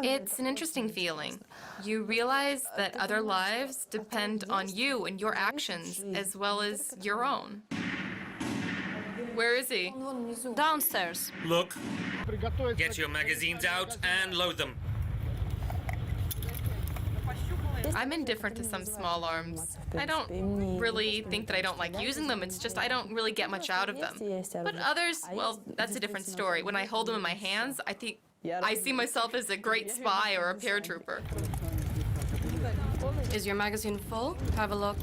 It's an interesting feeling. You realize that other lives depend on you and your actions as well as your own. Where is he? Downstairs. Look. Get your magazines out and load them. I'm indifferent to some small arms. I don't really think that I don't like using them, it's just I don't really get much out of them. But others, well, that's a different story. When I hold them in my hands, I think I see myself as a great spy or a paratrooper. Is your magazine full? Have a look.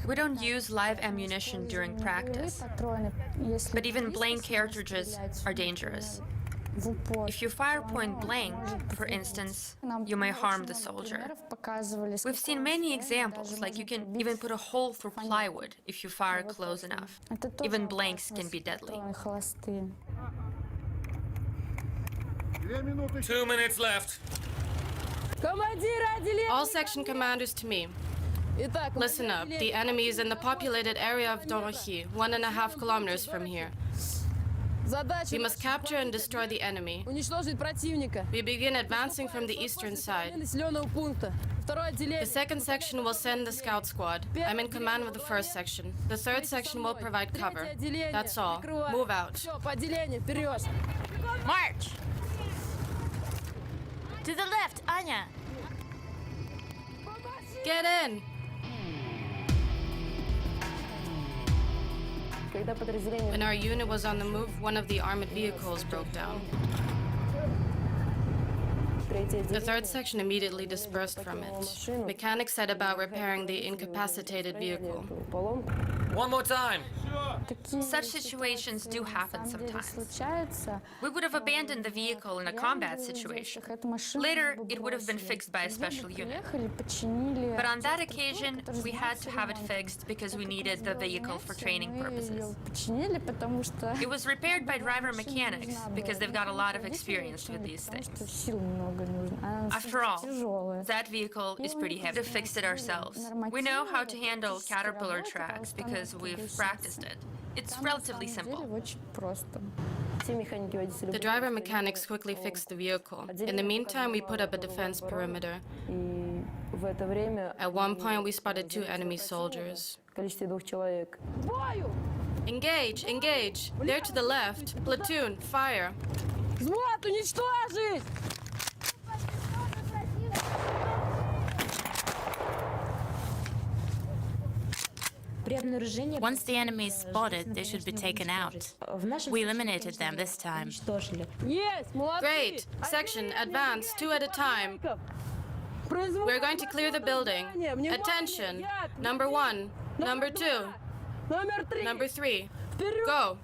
We don't use live ammunition during practice, but even blank cartridges are dangerous. If you fire point blank, for instance, you may harm the soldier. We've seen many examples, like you can even put a hole through plywood if you fire close enough. Even blanks can be deadly. 2 minutes left. All section commanders to me. Listen up. The enemy is in the populated area of Dorohi, 1.5 kilometers from here. We must capture and destroy the enemy. We begin advancing from the eastern side. The second section will send the scout squad. I'm in command of the first section. The third section will provide cover. That's all. Move out. March! To the left, Anya! Get in! When our unit was on the move, one of the armored vehicles broke down. The third section immediately dispersed from it. Mechanics set about repairing the incapacitated vehicle. One more time. Such situations do happen sometimes. We would have abandoned the vehicle in a combat situation. Later, it would have been fixed by a special unit. But on that occasion, we had to have it fixed because we needed the vehicle for training purposes. It was repaired by driver mechanics because they've got a lot of experience with these things. After all, that vehicle is pretty heavy. We fixed it ourselves. We know how to handle caterpillar tracks because we've practiced it. It's relatively simple. The driver mechanics quickly fixed the vehicle. In the meantime, we put up a defense perimeter. At one point, we spotted 2 enemy soldiers. Engage! Engage! They're to the left. Platoon, fire! Once the enemy is spotted, they should be taken out. We eliminated them this time. Great! Section, advance, 2 at a time. We're going to clear the building. Attention! Number 1, number 2, number 3. Go!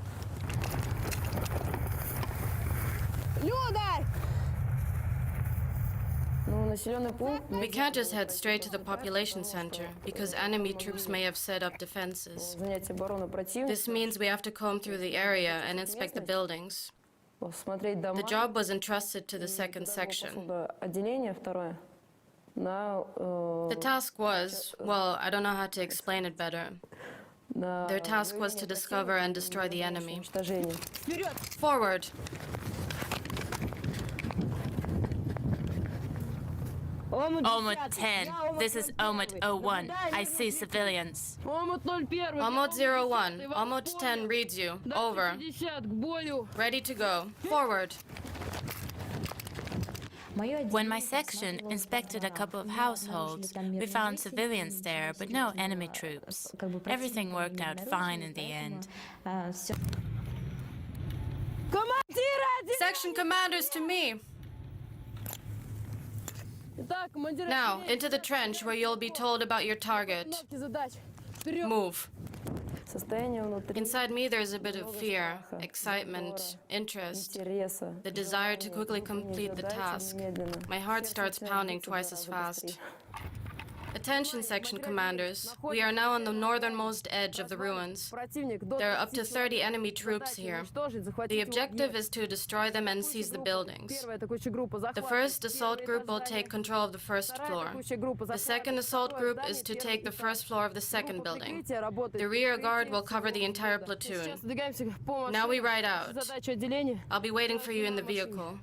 We can't just head straight to the population center, because enemy troops may have set up defenses. This means we have to comb through the area and inspect the buildings. The job was entrusted to the second section. The task was, well, I don't know how to explain it better. Their task was to discover and destroy the enemy. Forward! Omut 10. This is Omut 01. I see civilians. Omut 01. Omut 10 reads you. Over. Ready to go. Forward. When my section inspected a couple of households, we found civilians there, but no enemy troops. Everything worked out fine in the end. Section commanders to me. Now, into the trench where you'll be told about your target. Move. Inside me, there's a bit of fear, excitement, interest, the desire to quickly complete the task. My heart starts pounding twice as fast. Attention, section commanders. We are now on the northernmost edge of the ruins. There are up to 30 enemy troops here. The objective is to destroy them and seize the buildings. The first assault group will take control of the first floor. The second assault group is to take the first floor of the second building. The rear guard will cover the entire platoon. Now we ride out. I'll be waiting for you in the vehicle.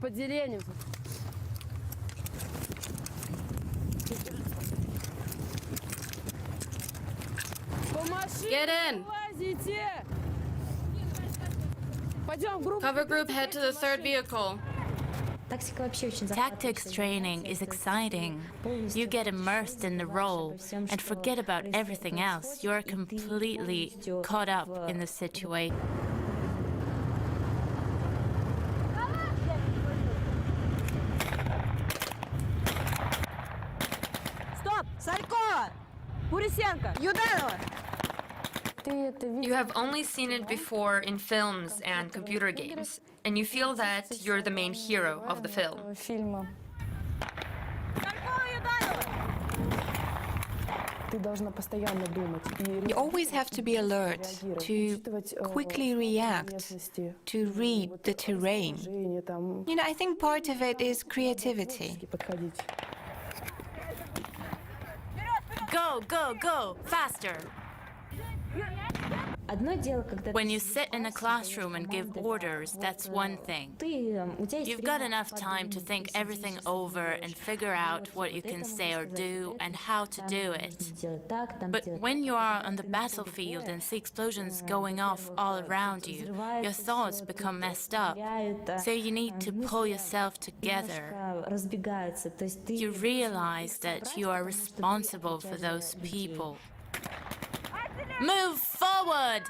Get in! Cover group, head to the third vehicle. Tactics training is exciting. You get immersed in the role and forget about everything else. You're completely caught up in the situation. Stop! Sarko! Purisenko! Yudanova! You have only seen it before in films and computer games, and you feel that you're the main hero of the film. You always have to be alert, to quickly react, to read the terrain. You know, I think part of it is creativity. Go, go, go! Faster! When you sit in a classroom and give orders, that's one thing. You've got enough time to think everything over and figure out what you can say or do and how to do it. But when you are on the battlefield and see explosions going off all around you, your thoughts become messed up. So you need to pull yourself together. You realize that you are responsible for those people. Move forward!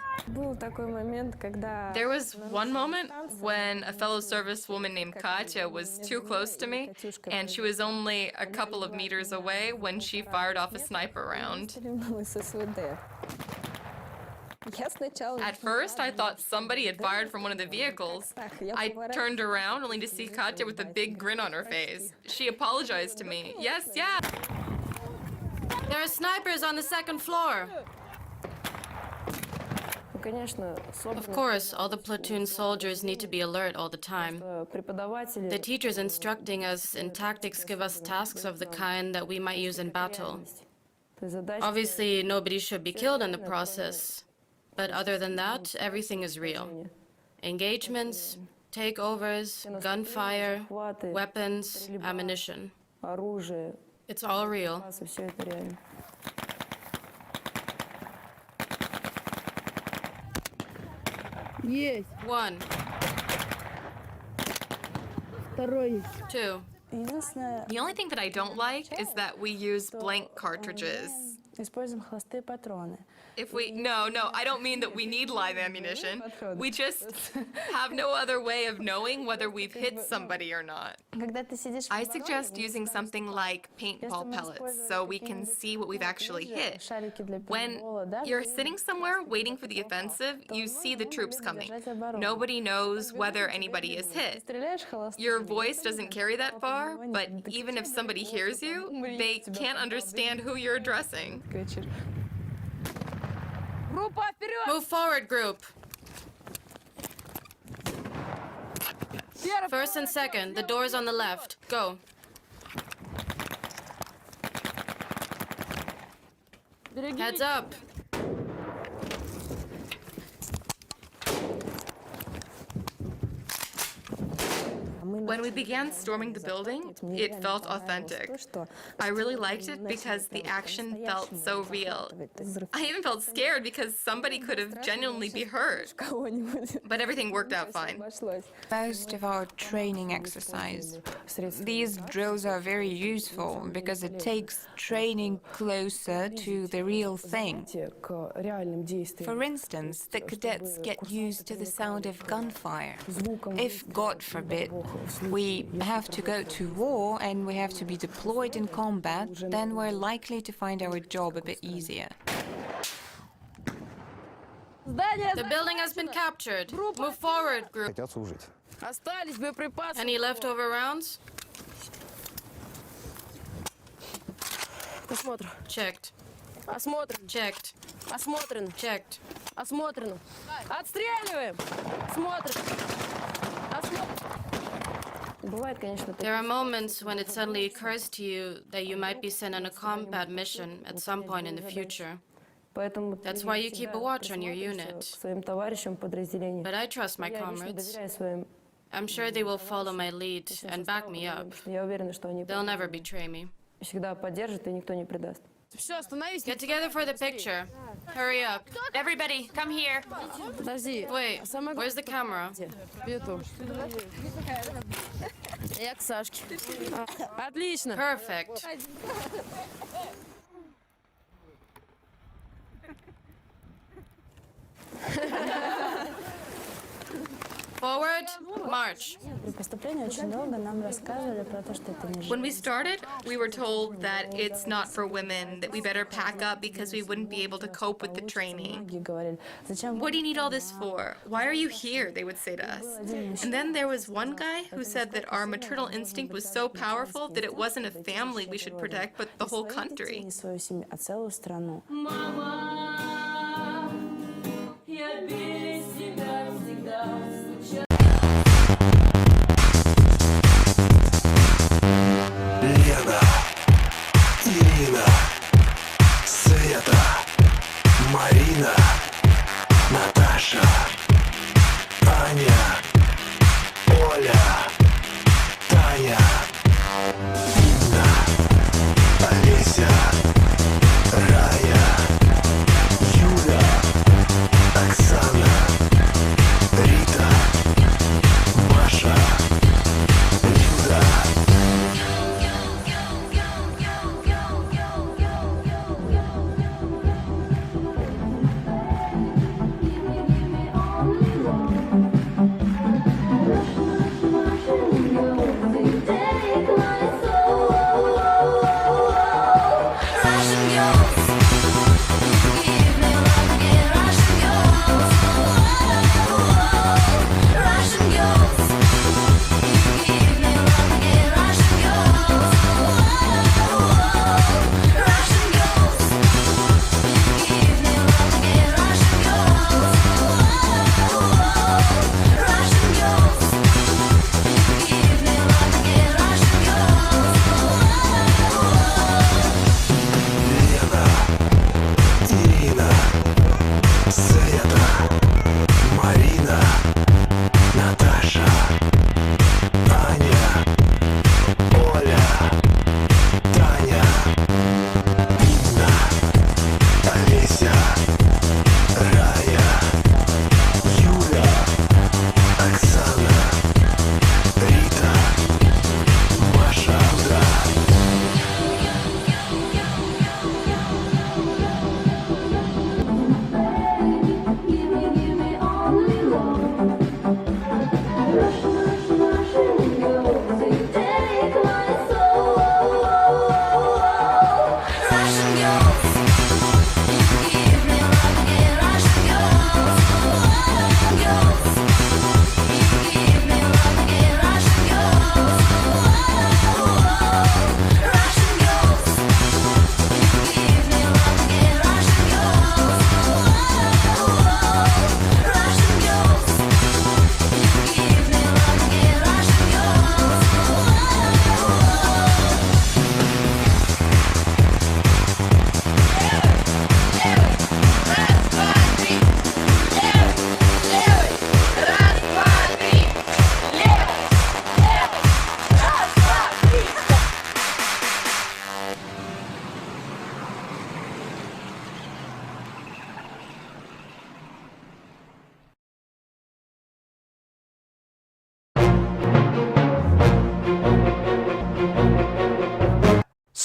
There was one moment when a fellow servicewoman named Katya was too close to me, and she was only a couple of meters away when she fired off a sniper round. At first, I thought somebody had fired from one of the vehicles. I turned around only to see Katya with a big grin on her face. She apologized to me. Yes, yeah. There are snipers on the second floor. Of course, all the platoon soldiers need to be alert all the time. The teachers instructing us in tactics give us tasks of the kind that we might use in battle. Obviously, nobody should be killed in the process. But other than that, everything is real. Engagements, takeovers, gunfire, weapons, ammunition. It's all real. Есть. 1. Второй. 2. The only thing that I don't like is that we use blank cartridges. No, I don't mean that we need live ammunition. We just have no other way of knowing whether we've hit somebody or not. I suggest using something like paintball pellets so we can see what we've actually hit. When you're sitting somewhere waiting for the offensive, you see the troops coming. Nobody knows whether anybody is hit. Your voice doesn't carry that far, but even if somebody hears you, they can't understand who you're addressing. Move forward, group. First and second, the doors on the left. Go. Heads up. When we began storming the building, it felt authentic. I really liked it because the action felt so real. I even felt scared because somebody could have genuinely be hurt. But everything worked out fine. Most of our training exercise, these drills are very useful because it takes training closer to the real thing. For instance, the cadets get used to the sound of gunfire. If, God forbid, we have to go to war and we have to be deployed in combat, then we're likely to find our job a bit easier. The building has been captured. Move forward, group. Any leftover rounds? Checked. Checked. Checked. There are moments when it suddenly occurs to you that you might be sent on a combat mission at some point in the future. That's why you keep a watch on your unit. But I trust my comrades. I'm sure they will follow my lead and back me up. They'll never betray me. Get together for the picture. Hurry up. Everybody, come here. Wait, where's the camera? Perfect. Forward, march. When we started, we were told that it's not for women, that we better pack up because we wouldn't be able to cope with the training. What do you need all this for? Why are you here? They would say to us. And then there was one guy who said that our maternal instinct was so powerful that it wasn't a family we should protect, but the whole country. Лена, Ирина, Света, Марина, Наташа, Аня, Оля, Таня, Инна, Олеся, Рая, Юля, Оксана.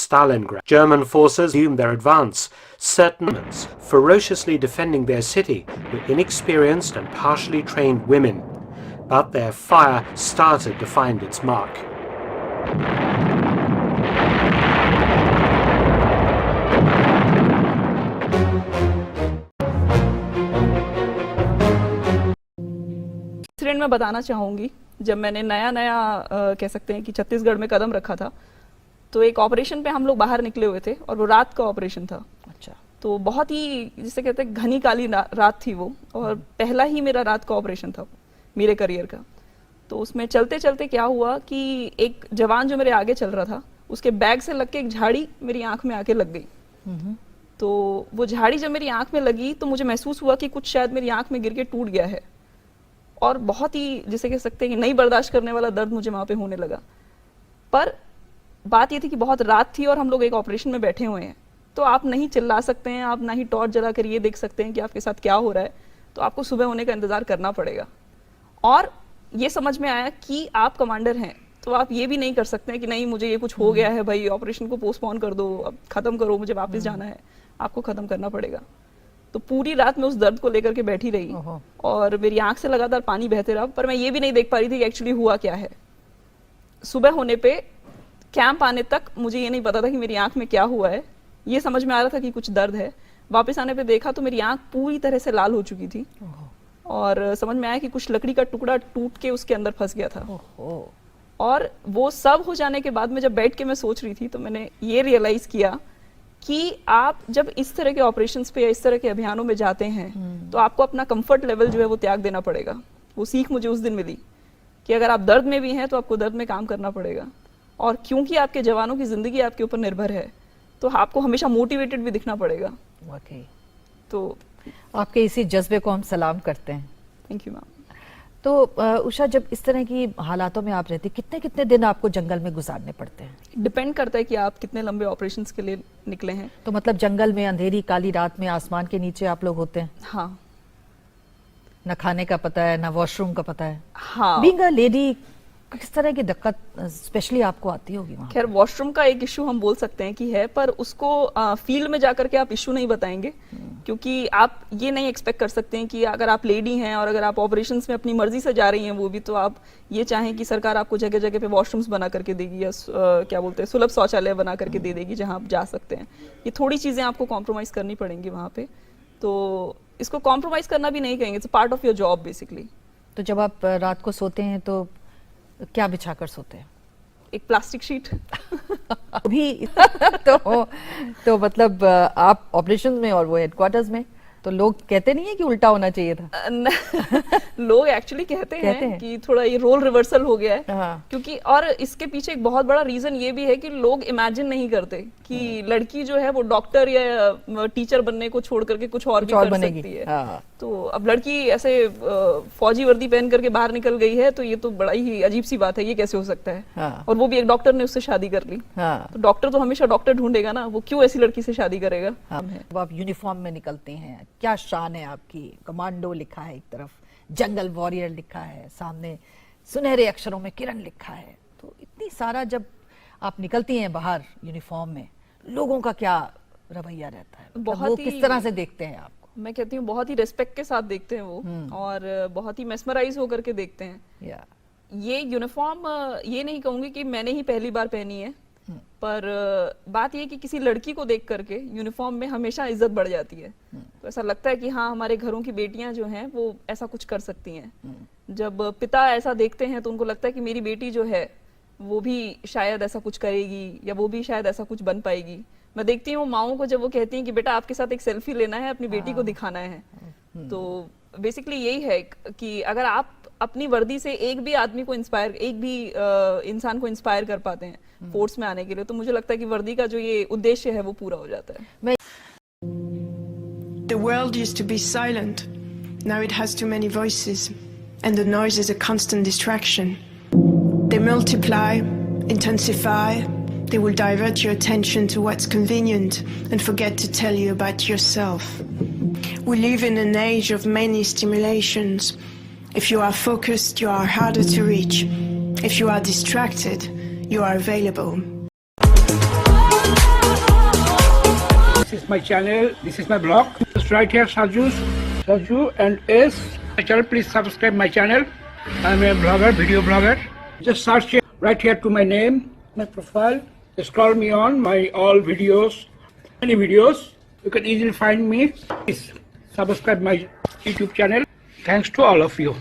Stalingrad. German forces resumed their advance. Certain Germans, ferociously defending their city, were inexperienced and partially trained women. But their fire started to find its mark. Incident मैं बताना चाहूँगी, जब मैंने नया कह सकते हैं कि छत्तीसगढ़ में कदम रखा था, तो एक ऑपरेशन पे हम लोग बाहर निकले हुए थे और वो रात का ऑपरेशन था। अच्छा। तो बहुत ही जिसे कहते हैं घनी काली रात थी वो, और पहला ही मेरा रात का ऑपरेशन था मेरे करियर का। तो उसमें चलते चलते क्या हुआ कि एक जवान जो मेरे आगे चल रहा था, उसके बैग से लग के एक झाड़ी मेरी आंख में आके लग गई। तो वो झाड़ी जब मेरी आंख में लगी तो मुझे महसूस हुआ कि कुछ शायद मेरी आंख में गिर के टूट गया है, और बहुत ही जिसे कह सकते हैं कि नहीं बर्दाश्त करने वाला दर्द मुझे वहाँ पे होने लगा। पर बात ये थी कि बहुत रात थी और हम लोग एक ऑपरेशन में बैठे हुए हैं, तो आप नहीं चिल्ला सकते हैं, आप ना ही टॉर्च जला कर ये देख सकते हैं कि आपके साथ क्या हो रहा है। तो आपको सुबह होने का इंतजार करना पड़ेगा। और ये समझ में आया कि आप कमांडर हैं, तो आप ये भी नहीं कर सकते हैं कि नहीं मुझे ये कुछ हो गया है भाई, ऑपरेशन को पोस्टपोन कर दो, अब खत्म करो, मुझे वापस जाना है। आपको खत्म करना पड़ेगा। तो पूरी रात में उस दर्द को लेकर के बैठी रही और मेरी आंख से लगातार पानी बहते रहा, पर मैं ये भी नहीं देख पा रही थी कि एक्चुअली हुआ क्या है। सुबह होने पे कैंप आने तक मुझे ये नहीं पता था कि मेरी आंख में क्या हुआ है। ये समझ में आ रहा था कि कुछ दर्द है। वापस आने पे देखा तो मेरी आंख पूरी तरह से लाल हो चुकी थी और समझ में आया कि कुछ लकड़ी का टुकड़ा टूट के उसके अंदर फंस गया था। और वो सब हो जाने के बाद में जब बैठ के मैं सोच रही थी तो मैंने ये रियलाइज किया कि आप जब इस तरह के ऑपरेशंस पे या इस तरह के अभियानों में जाते हैं तो आपको अपना कंफर्ट लेवल जो है वो त्याग देना पड़ेगा। वो सीख मुझे उस दिन मिली कि अगर आप दर्द में भी हैं तो आपको दर्द में काम करना पड़ेगा, और क्योंकि आपके जवानों की जिंदगी आपके ऊपर निर्भर है तो आपको हमेशा मोटिवेटेड भी दिखना पड़ेगा। वाकई। तो आपके इसी जज्बे को हम सलाम करते हैं। Thank you ma'am. तो उषा, जब इस तरह की हालातों में आप रहती, कितने कितने दिन आपको जंगल में गुजारने पड़ते हैं? डिपेंड करता है कि आप कितने लंबे ऑपरेशंस के लिए निकले हैं। तो मतलब जंगल में अंधेरी काली रात में आसमान के नीचे आप लोग होते हैं? हाँ। ना खाने का पता है, ना वॉशरूम का पता है। हाँ। बीइंग अ लेडी, किस तरह की दिक्कत स्पेशली आपको आती होगी वहाँ? खैर वॉशरूम का एक इशू हम बोल सकते हैं कि है, पर उसको फील्ड में जाकर के आप इशू नहीं बताएंगे, क्योंकि आप ये नहीं एक्सपेक्ट कर सकते हैं कि अगर आप लेडी हैं और अगर आप ऑपरेशंस में अपनी मर्जी से जा रही हैं वो भी, तो आप ये चाहें कि सरकार आपको जगह जगह पे वॉशरूम्स बना करके देगी या क्या बोलते हैं सुलभ शौचालय बना करके दे देगी जहाँ आप जा सकते हैं। ये थोड़ी चीज़ें आपको कॉम्प्रोमाइज़ करनी पड़ेंगी वहाँ पे, तो इसको कॉम्प्रोमाइज़ करना भी नहीं कहेंगे, it's part of your job basically. तो जब आप रात को सोते हैं तो क्या बिछा कर सोते हैं? एक प्लास्टिक शीट। अभी तो मतलब आप ऑपरेशन में और वो हेडक्वार्टर्स में, तो लोग कहते नहीं है कि उल्टा होना चाहिए था? लोग एक्चुअली कहते हैं कि थोड़ा ये रोल रिवर्सल हो गया है। हाँ। क्योंकि और इसके पीछे एक बहुत बड़ा रीजन ये भी है कि लोग इमेजिन नहीं करते कि लड़की जो है वो डॉक्टर या टीचर बनने को छोड़ करके कुछ और भी कर सकती है। हाँ। तो अब लड़की ऐसे फौजी वर्दी पहन करके बाहर निकल गई है तो ये तो बड़ा ही अजीब सी बात है, ये कैसे हो सकता है? हाँ। और वो भी एक डॉक्टर ने उससे शादी कर ली। हाँ। तो डॉक्टर तो हमेशा डॉक्टर ढूंढेगा ना, वो क्यों ऐसी लड़की से शादी करेगा? हाँ। आप यूनिफॉर्म में निकलते हैं, क्या शान है आपकी। कमांडो लिखा है एक तरफ, जंगल वॉरियर लिखा है, सामने सुनहरे अक्षरों में किरण लिखा है। तो इतनी सारा जब आप निकलती हैं बाहर यूनिफॉर्म में, लोगों का क्या रवैया रहता है? वो किस तरह से देखते हैं आपको? मैं कहती हूँ बहुत ही रिस्पेक्ट के साथ देखते हैं वो, और बहुत ही मेस्मराइज होकर के देखते हैं। ये यूनिफॉर्म ये नहीं कहूंगी कि मैंने ही पहली बार पहनी है, पर बात ये कि किसी लड़की को देख करके यूनिफॉर्म में हमेशा इज्जत बढ़ जाती है। तो ऐसा लगता है कि हाँ हमारे घरों की बेटियां जो हैं वो ऐसा कुछ कर सकती हैं। जब पिता ऐसा देखते हैं तो उनको लगता है कि मेरी बेटी जो है वो भी शायद ऐसा कुछ करेगी या वो भी शायद ऐसा कुछ बन पाएगी। मैं देखती हूँ माओं को जब वो कहती हैं कि बेटा आपके साथ एक सेल्फी लेना है, अपनी बेटी को दिखाना है। तो बेसिकली यही है कि अगर आप अपनी वर्दी से एक भी आदमी को इंस्पायर, एक भी इंसान को इंस्पायर कर पाते हैं फोर्स में आने के लिए, तो मुझे लगता है कि वर्दी का जो ये उद्देश्य है वो पूरा हो जाता है। The world used to be silent. Now it has too many voices, and the noise is a constant distraction. They multiply, intensify. They will divert your attention to what's convenient and forget to tell you about yourself. We live in an age of many stimulations. If you are focused, you are harder to reach. If you are distracted, you are available. This is my channel. This is my blog. Just right here, SAZU and S. My channel, please subscribe my channel. I'm a blogger, video blogger. Just search it right here to my name, my profile. Scroll me on my all videos, many videos. You can easily find me. Please subscribe my YouTube channel. Thanks to all of you.